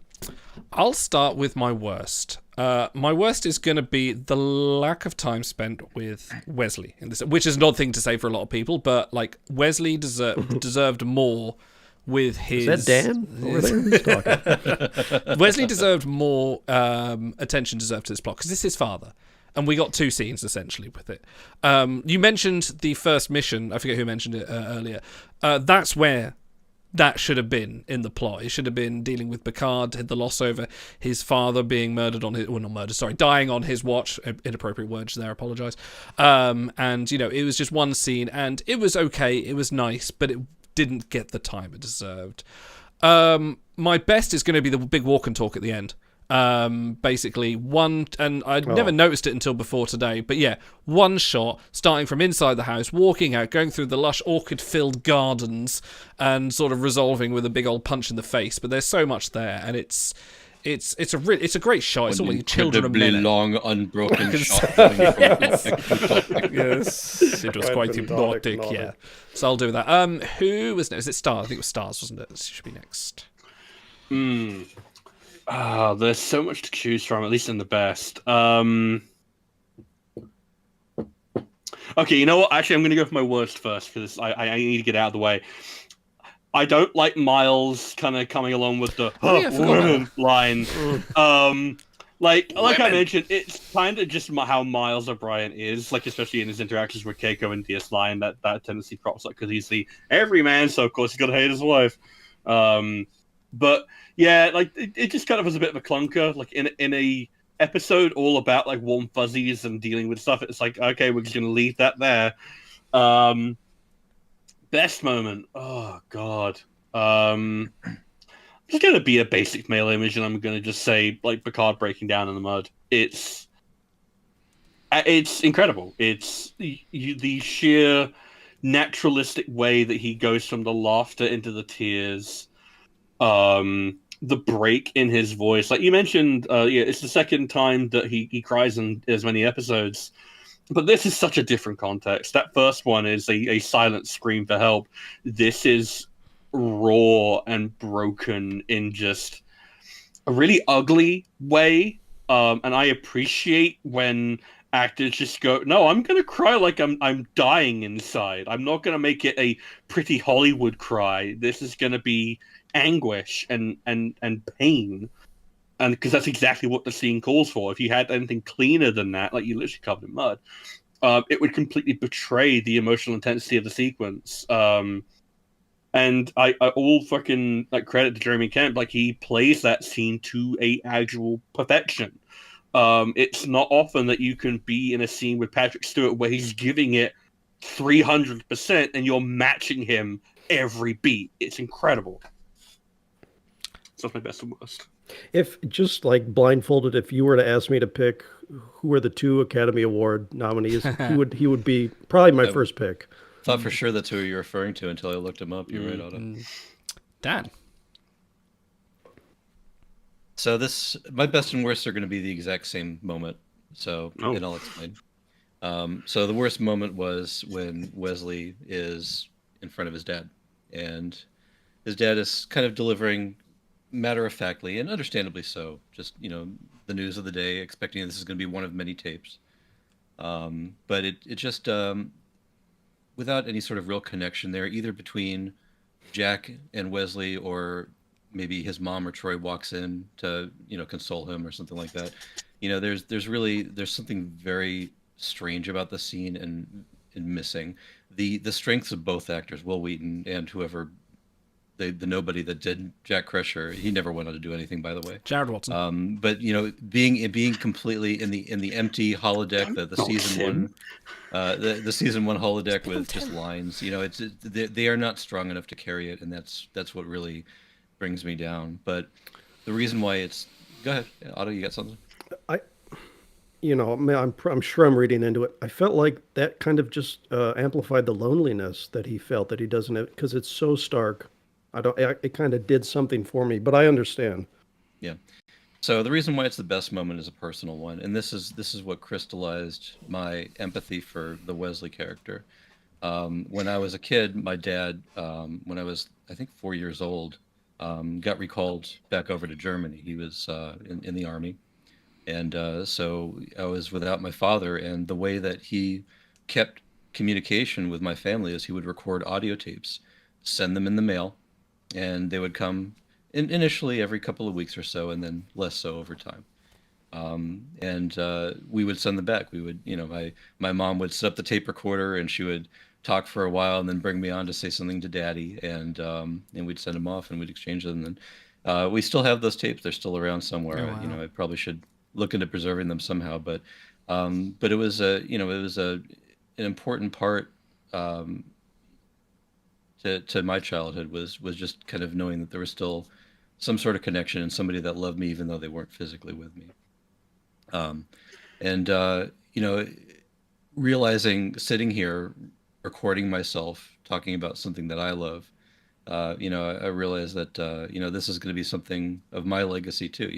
start with my worst. My worst is going to be the lack of time spent with Wesley in this, which is an odd thing to say for a lot of people, but like Wesley deserved more. With his... Is that Dan? Over there? Who's talking? Wesley deserved more attention deserved to this plot, because this is his father. And we got two scenes, essentially, with it. You mentioned the first mission. I forget who mentioned it earlier. That's where that should have been in the plot. It should have been dealing with Picard, the loss over his father being murdered on his... Well, not murdered, sorry. Dying on his watch. Inappropriate words there, I apologise. And, you know, it was just one scene, and it was okay. It was nice, but it didn't get the time it deserved. My best is going to be the big walk and talk at the end. Basically, one, and I'd never noticed it until before today, but yeah, one shot, starting from inside the house, walking out, going through the lush orchid-filled gardens, and sort of resolving with a big old punch in the face. But there's so much there, and it's a great shot. It's all like children a minute. Long, unbroken shot. Yes, it was quite hypnotic. Yeah, so I'll do that. Who was next? Is it Stars? I think it was Stars, wasn't it? It should be next. There's so much to choose from, at least in the best. Okay, you know what? Actually, I'm going to go for my worst first, because I need to get out of the way. I don't like Miles kind of coming along with the women line. Like I mentioned, it's kind of just how Miles O'Brien is, like especially in his interactions with Keiko and DS9, that tendency crops up because he's the everyman, so of course he's got to hate his wife. But yeah, like it just kind of was a bit of a clunker. Like in a episode all about like warm fuzzies and dealing with stuff, it's like, okay, we're just gonna leave that there. Best moment. Oh God. I'm just gonna be a basic male image, and I'm gonna just say like Picard breaking down in the mud. It's incredible. It's the sheer naturalistic way that he goes from the laughter into the tears. The break in his voice, like you mentioned, it's the second time that he cries in as many episodes. But this is such a different context. That first one is a silent scream for help. This is raw and broken in just a really ugly way. And I appreciate when actors just go, no, I'm going to cry like I'm dying inside. I'm not going to make it a pretty Hollywood cry. This is going to be anguish and pain. And because that's exactly what the scene calls for. If you had anything cleaner than that, like you literally covered in mud, it would completely betray the emotional intensity of the sequence. And I all fucking like credit to Jeremy Kemp, like he plays that scene to a actual perfection. It's not often that you can be in a scene with Patrick Stewart where he's giving it 300% and you're matching him every beat. It's incredible. So that's my best and worst. If just like blindfolded, if you were to ask me to pick who are the 2 Academy Award nominees, he would be probably my first pick. Thought for sure that's who you're referring to until I looked him up. You're right on it. Dan. So my best and worst are going to be the exact same moment. So and I'll explain. So the worst moment was when Wesley is in front of his dad, and his dad is kind of delivering matter-of-factly, and understandably so, just, the news of the day, expecting this is going to be one of many tapes. But it just, without any sort of real connection there, either between Jack and Wesley, or maybe his mom or Troy walks in to, console him or something like that. There's something very strange about the scene and missing. The strengths of both actors, Will Wheaton and whoever, the nobody that did Jack Crusher, he never went on to do anything, by the way. Jared Watson. But being completely in the empty holodeck, the season one, the season one holodeck with just lines, they are not strong enough to carry it, and that's what really brings me down. But the reason why it's, go ahead, Otto, you got something? I'm sure I'm reading into it. I felt like that kind of just amplified the loneliness that he felt that he doesn't have, because it's so stark. It kind of did something for me, but I understand. Yeah. So the reason why it's the best moment is a personal one, and this is what crystallized my empathy for the Wesley character. When I was a kid, my dad, when I was, I think, 4 years old, got recalled back over to Germany. He was in the army. And so I was without my father, and the way that he kept communication with my family is he would record audio tapes, send them in the mail, and they would come initially every couple of weeks or so, and then less so over time. And we would send them back. We would, my mom would set up the tape recorder, and she would talk for a while, and then bring me on to say something to Daddy, and we'd send them off, and we'd exchange them. And we still have those tapes; they're still around somewhere. Oh, wow. I probably should look into preserving them somehow, but it was an important part to my childhood was just kind of knowing that there was still some sort of connection and somebody that loved me even though they weren't physically with me. Realizing, sitting here recording myself talking about something that I love, I realized that this is going to be something of my legacy too.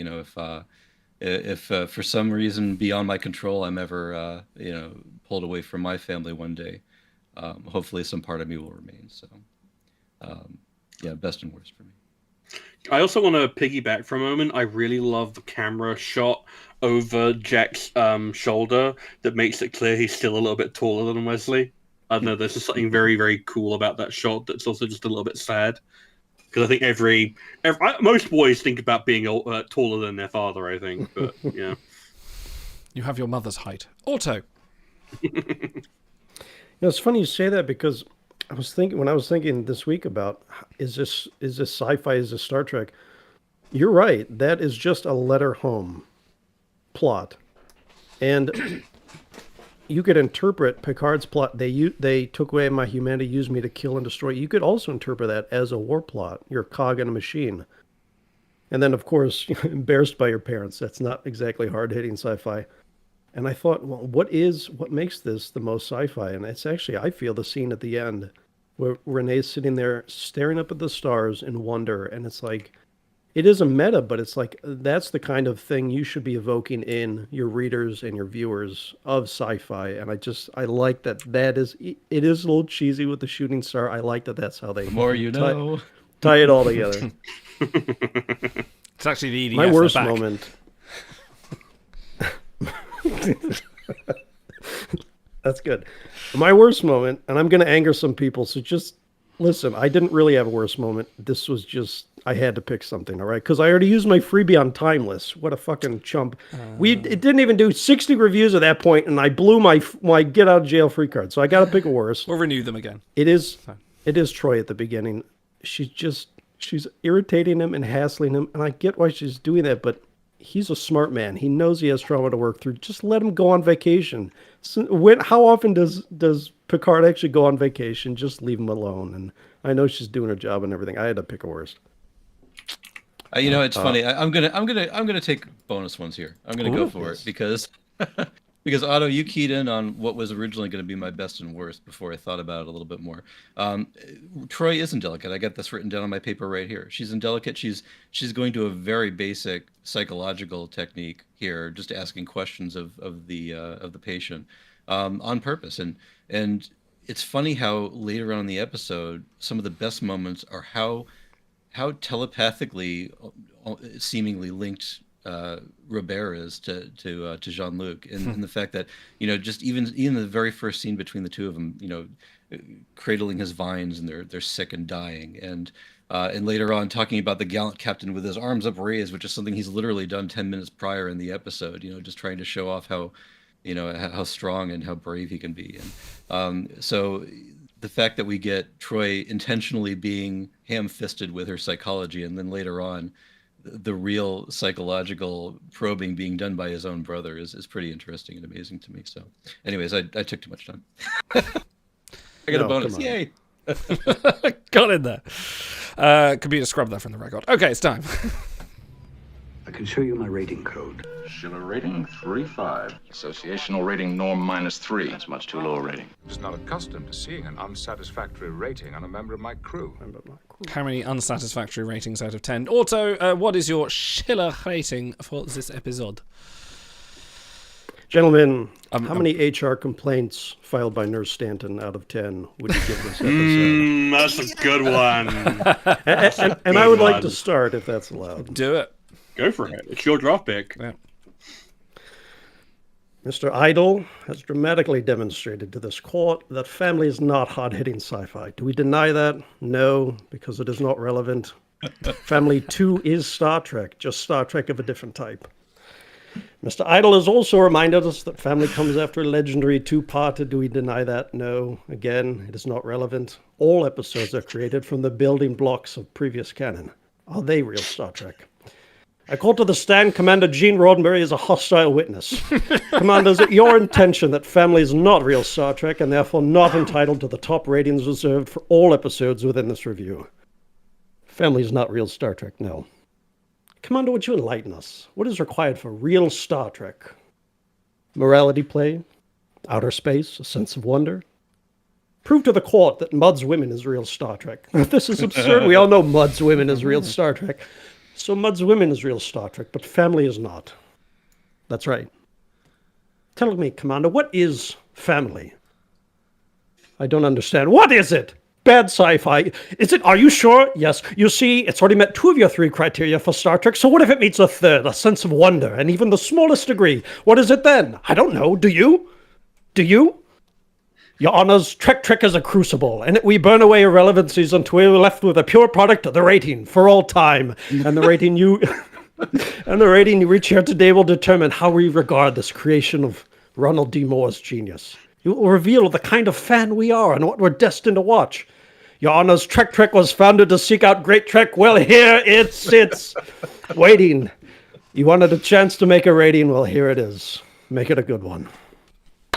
If for some reason beyond my control I'm ever pulled away from my family one day, hopefully some part of me will remain. So best and worst for me. I also want to piggyback for a moment. I really love the camera shot over Jack's shoulder that makes it clear he's still a little bit taller than Wesley. I don't know, there's just something very, very cool about that shot that's also just a little bit sad. Because I think most boys think about being taller than their father, I think. But, yeah. You have your mother's height. Otto. It's funny you say that, because when I was thinking this week about, is this sci-fi, is this Star Trek? You're right. That is just a letter home plot. And you could interpret Picard's plot. They took away my humanity, used me to kill and destroy. You could also interpret that as a war plot. You're a cog in a machine. And then, of course, embarrassed by your parents. That's not exactly hard-hitting sci-fi. And I thought, well, what makes this the most sci-fi? And it's actually, I feel, the scene at the end where Renee's sitting there staring up at the stars in wonder. And it's like, it is a meta, but it's like, that's the kind of thing you should be evoking in your readers and your viewers of sci-fi. And I like that it is a little cheesy with the shooting star. I like that that's how they... The more you know. Tie it all together. It's actually the EDF. My worst moment... That's good. My worst moment, and I'm going to anger some people, so just listen. I didn't really have a worst moment. This was just, I had to pick something, all right? Because I already used my freebie on Timeless. What a fucking chump. It didn't even do 60 reviews at that point, and I blew my get out of jail free card. So I got to pick a worst. We'll renew them again. It is Troy at the beginning. She's irritating him and hassling him, and I get why she's doing that, but he's a smart man. He knows he has trauma to work through. Just let him go on vacation. How often does Picard actually go on vacation? Just leave him alone. And I know she's doing her job and everything. I had to pick a worst. It's funny. I'm gonna take bonus ones here. I'm gonna go for it because Otto, you keyed in on what was originally going to be my best and worst before I thought about it a little bit more. Troy is indelicate. I got this written down on my paper right here. She's indelicate. She's going to a very basic psychological technique here, just asking questions of the patient on purpose. And it's funny how later on in the episode, some of the best moments are how how telepathically seemingly linked Robert is to Jean-Luc, and the fact that, you know, just even the very first scene between the two of them, you know, cradling his vines and they're sick and dying, and later on talking about the gallant captain with his arms upraised, which is something he's literally done 10 minutes prior in the episode, you know, just trying to show off how, you know, how strong and how brave he can be. And so the fact that we get Troy intentionally being ham-fisted with her psychology, and then later on the real psychological probing being done by his own brother is pretty interesting and amazing to me. So anyways, I took too much time. I got a bonus. Yay. Got in there. Computer scrub that from the record. Okay, it's time. I can show you my rating code. Schiller rating 3.5. Associational rating norm -3. That's much too low a rating. I'm just not accustomed to seeing an unsatisfactory rating on a member of my crew. How many unsatisfactory ratings out of 10? Otto, what is your Schiller rating for this episode? Gentlemen, how many HR complaints filed by Nurse Stanton out of 10 would you give this episode? That's a good one. and I would like to start, if that's allowed. Do it. Go for it. It's your draft pick. Yeah. Mr. Idle has dramatically demonstrated to this court that family is not hard-hitting sci-fi. Do we deny that? No, because it is not relevant. Family 2 is Star Trek, just Star Trek of a different type. Mr. Idle has also reminded us that family comes after a legendary two-parter. Do we deny that? No. Again, it is not relevant. All episodes are created from the building blocks of previous canon. Are they real Star Trek? I call to the stand Commander Gene Roddenberry as a hostile witness. Commander, is it your intention that family is not real Star Trek and therefore not entitled to the top ratings reserved for all episodes within this review? Family is not real Star Trek, no. Commander, would you enlighten us? What is required for real Star Trek? Morality play? Outer space? A sense of wonder? Prove to the court that Mudd's Women is real Star Trek. This is absurd. We all know Mudd's Women is real Star Trek. So Mudd's Women is real Star Trek, but family is not. That's right. Tell me, Commander, what is family? I don't understand. What is it? Bad sci-fi. Is it? Are you sure? Yes. You see, it's already met 2 of your 3 criteria for Star Trek, so what if it meets a third, a sense of wonder, and even the smallest degree? What is it then? I don't know. Do you? Do you? Your Honors, Trek is a crucible, and we burn away irrelevancies until we're left with a pure product of the rating for all time. And the rating you reach here today will determine how we regard this creation of Ronald D. Moore's genius. It will reveal the kind of fan we are and what we're destined to watch. Your Honors, Trek was founded to seek out great Trek. Well, here it sits, waiting. You wanted a chance to make a rating? Well, here it is. Make it a good one.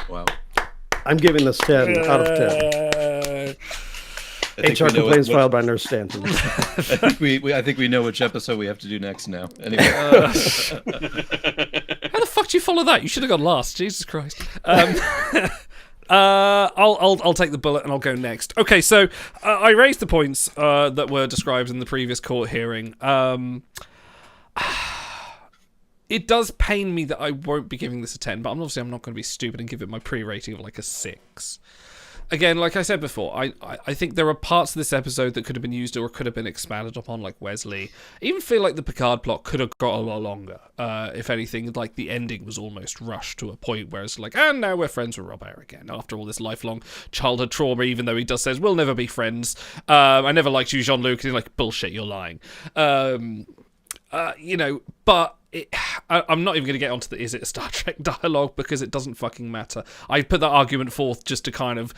Wow. I'm giving this 10 out of 10. HR complaints filed by Nurse Stanton. I think we know which episode we have to do next now. Anyway. How the fuck do you follow that? You should have gone last. Jesus Christ. I'll take the bullet and I'll go next. Okay, so I raised the points that were described in the previous court hearing. It does pain me that I won't be giving this a 10, but obviously I'm not going to be stupid and give it my pre-rating of like a 6. Again, like I said before, I think there are parts of this episode that could have been used or could have been expanded upon, like Wesley. I even feel like the Picard plot could have got a lot longer. If anything, like the ending was almost rushed to a point where it's like, and now we're friends with Robert again, after all this lifelong childhood trauma, even though he does says, we'll never be friends. I never liked you, Jean-Luc, and he's like, bullshit, you're lying. But I'm not even going to get onto the is it a Star Trek dialogue because it doesn't fucking matter. I put that argument forth just to kind of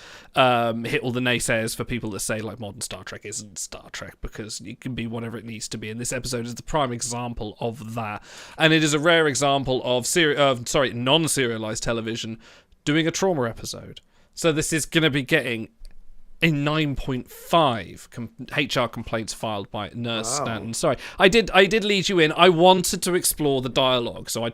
hit all the naysayers for people that say like modern Star Trek isn't Star Trek because it can be whatever it needs to be, and this episode is the prime example of that. And it is a rare example of non-serialized television doing a trauma episode. So this is going to be getting a 9.5 HR complaints filed by Nurse Stanton. Sorry, I did lead you in. I wanted to explore the dialogue, so I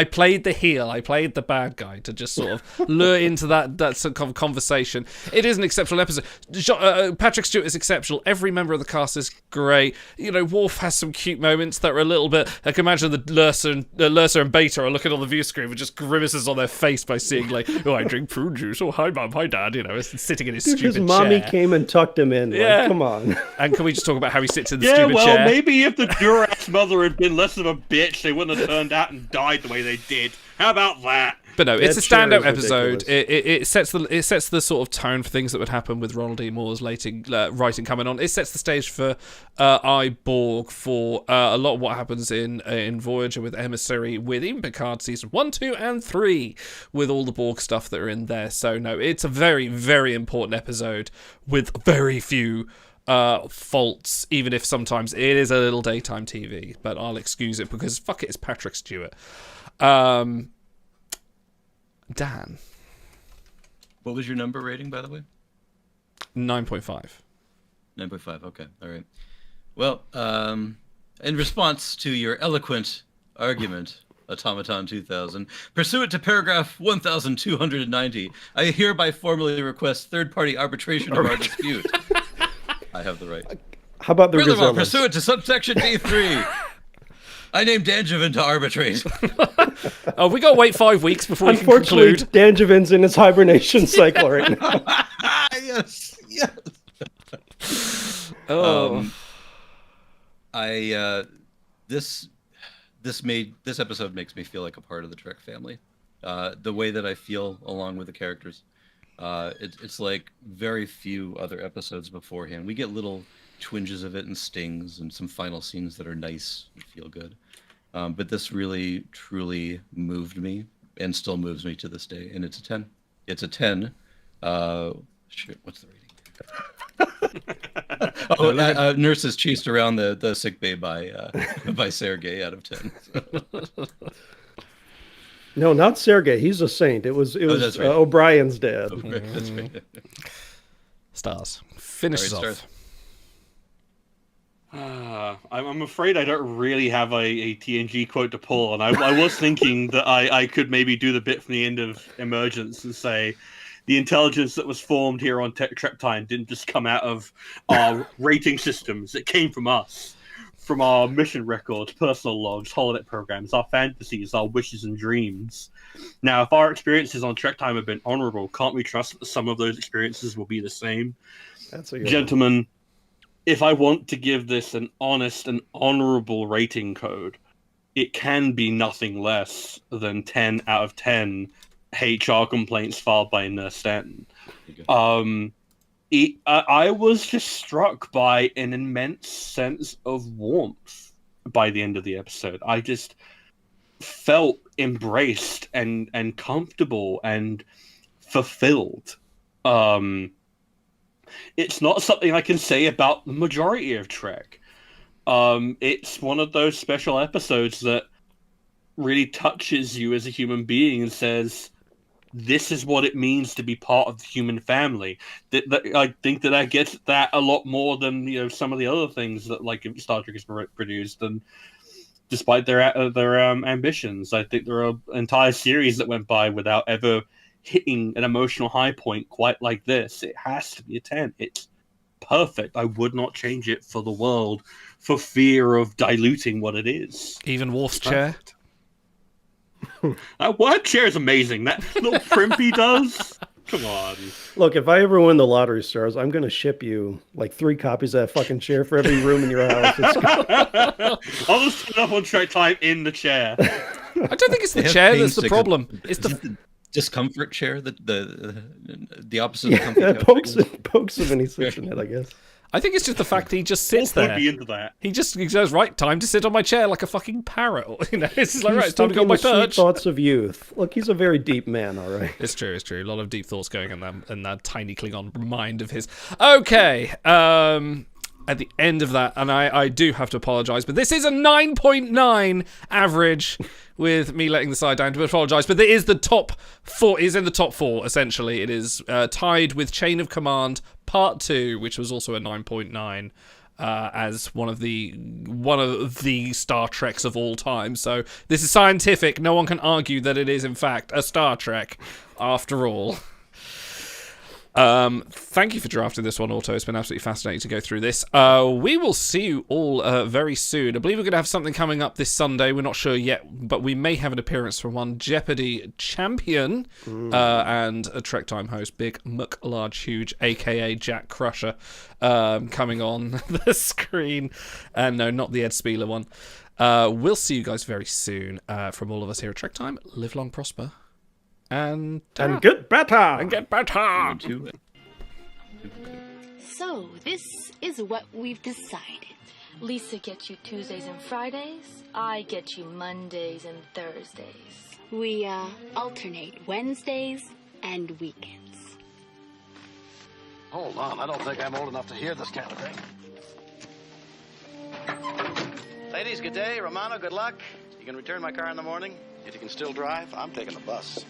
played the heel, I played the bad guy to just sort of lure into that sort of conversation. It is an exceptional episode. Patrick Stewart is exceptional. Every member of the cast is great. You know, Worf has some cute moments that are a little bit. I can imagine the Lursa and Beta are looking on the view screen with just grimaces on their face by seeing like, oh, I drink prune juice. Oh, hi mum, hi dad. You know, sitting in his stupid chair. mommy chair. came and tucked him in. Yeah. Like, come on. And can we just talk about how he sits in the Yeah, stupid well, chair? maybe if the Durax mother had been less of a bitch, they wouldn't have turned out and died the way they did. How about that? But no, it's a standout episode. ridiculous. It sets the sort of tone for things that would happen with Ronald D. Moore's writing coming on. It sets the stage for I, Borg, for a lot of what happens in Voyager with Emissary, with even Picard season 1, 2, and 3, with all the Borg stuff that are in there. So no, it's a very, very important episode with very few faults, even if sometimes it is a little daytime TV. But I'll excuse it because fuck it, it's Patrick Stewart. Dan. What was your number rating, by the way? 9.5. 9.5, okay, all right. Well, in response to your eloquent argument, Automaton 2000, pursuant to paragraph 1290, I hereby formally request third-party arbitration of our dispute. I have the right. How about the Furthermore, Grisellas? pursuant to subsection D3, I name Danjevin to arbitrate. Oh, we got to wait 5 weeks before we can Unfortunately, conclude. Danjevin's in his hibernation cycle right now. Yes, yes. Oh. This episode makes me feel like a part of the Trek family. The way that I feel along with the characters. It's like very few other episodes beforehand. We get little twinges of it and stings and some final scenes that are nice and feel good. But this really, truly moved me and still moves me to this day. And it's a 10. It's a 10. Shit, what's the rating? Nurses chased around the sick bay by Sergei out of 10. No, not Sergei. He's a saint. It was that's right. O'Brien's dad. That's right. Stars. Finish All right, off. I'm afraid I don't really have a TNG quote to pull on. I was thinking that I could maybe do the bit from the end of Emergence and say the intelligence that was formed here on Trek Time didn't just come out of our rating systems. It came from us, from our mission records, personal logs, holodeck programs, our fantasies, our wishes and dreams. Now, if our experiences on Trek Time have been honorable, can't we trust that some of those experiences will be the same? That's a good Gentlemen, if I want to give this an honest and honorable rating code, it can be nothing less than 10 out of 10 HR complaints filed by Nurse Stanton. I was just struck by an immense sense of warmth by the end of the episode. I just felt embraced and comfortable and fulfilled. It's not something I can say about the majority of Trek. It's one of those special episodes that really touches you as a human being and says, this is what it means to be part of the human family. I think that I get that a lot more than some of the other things that Star Trek has produced. And despite their ambitions, I think there are entire series that went by without ever hitting an emotional high point quite like this. It has to be a 10. It's perfect. I would not change it for the world for fear of diluting what it is. Even Worf's chair? That chair is amazing. That little primp he does. Come on. Look, if I ever win the lottery stars, I'm going to ship you 3 copies of that fucking chair for every room in your house. I'll just put it up on Trek Time in the chair. I don't think it's the chair that's the problem. It's the discomfort chair, the opposite yeah, of comfort. Pokes him when he sits in it, I guess. I think it's just the fact that he just sits Wolf there. would be into that. He goes, right, time to sit on my chair like a fucking parrot. It's just like, He's right, it's time to go on thinking my the sweet perch. thoughts of youth. Look, he's a very deep man, all right. It's true. A lot of deep thoughts going in that tiny Klingon mind of his. Okay, at the end of that, and I do have to apologise, but this is a 9.9 average, with me letting the side down to apologise, but it is the top 4, is in the top 4, essentially. It is tied with Chain of Command Part 2, which was also a 9.9, as one of the Star Treks of all time. So this is scientific. No one can argue that it is, in fact, a Star Trek, after all. Thank you for drafting this one, Auto. It's been absolutely fascinating to go through this. We will see you all very soon. I believe we're going to have something coming up this Sunday. We're not sure yet, but we may have an appearance from one Jeopardy champion and a Trek Time host, Big Muck Large Huge, a.k.a. Jack Crusher, coming on the screen. And no, not the Ed Spieler one. We'll see you guys very soon. From all of us here at Trek Time, live long, prosper. And get better. And get better. So, this is what we've decided. Lisa gets you Tuesdays and Fridays. I get you Mondays and Thursdays. We, alternate Wednesdays and weekends. Hold on, I don't think I'm old enough to hear this kind of thing. Ladies, good day. Romano, good luck. You can return my car in the morning. If you can still drive, I'm taking the bus.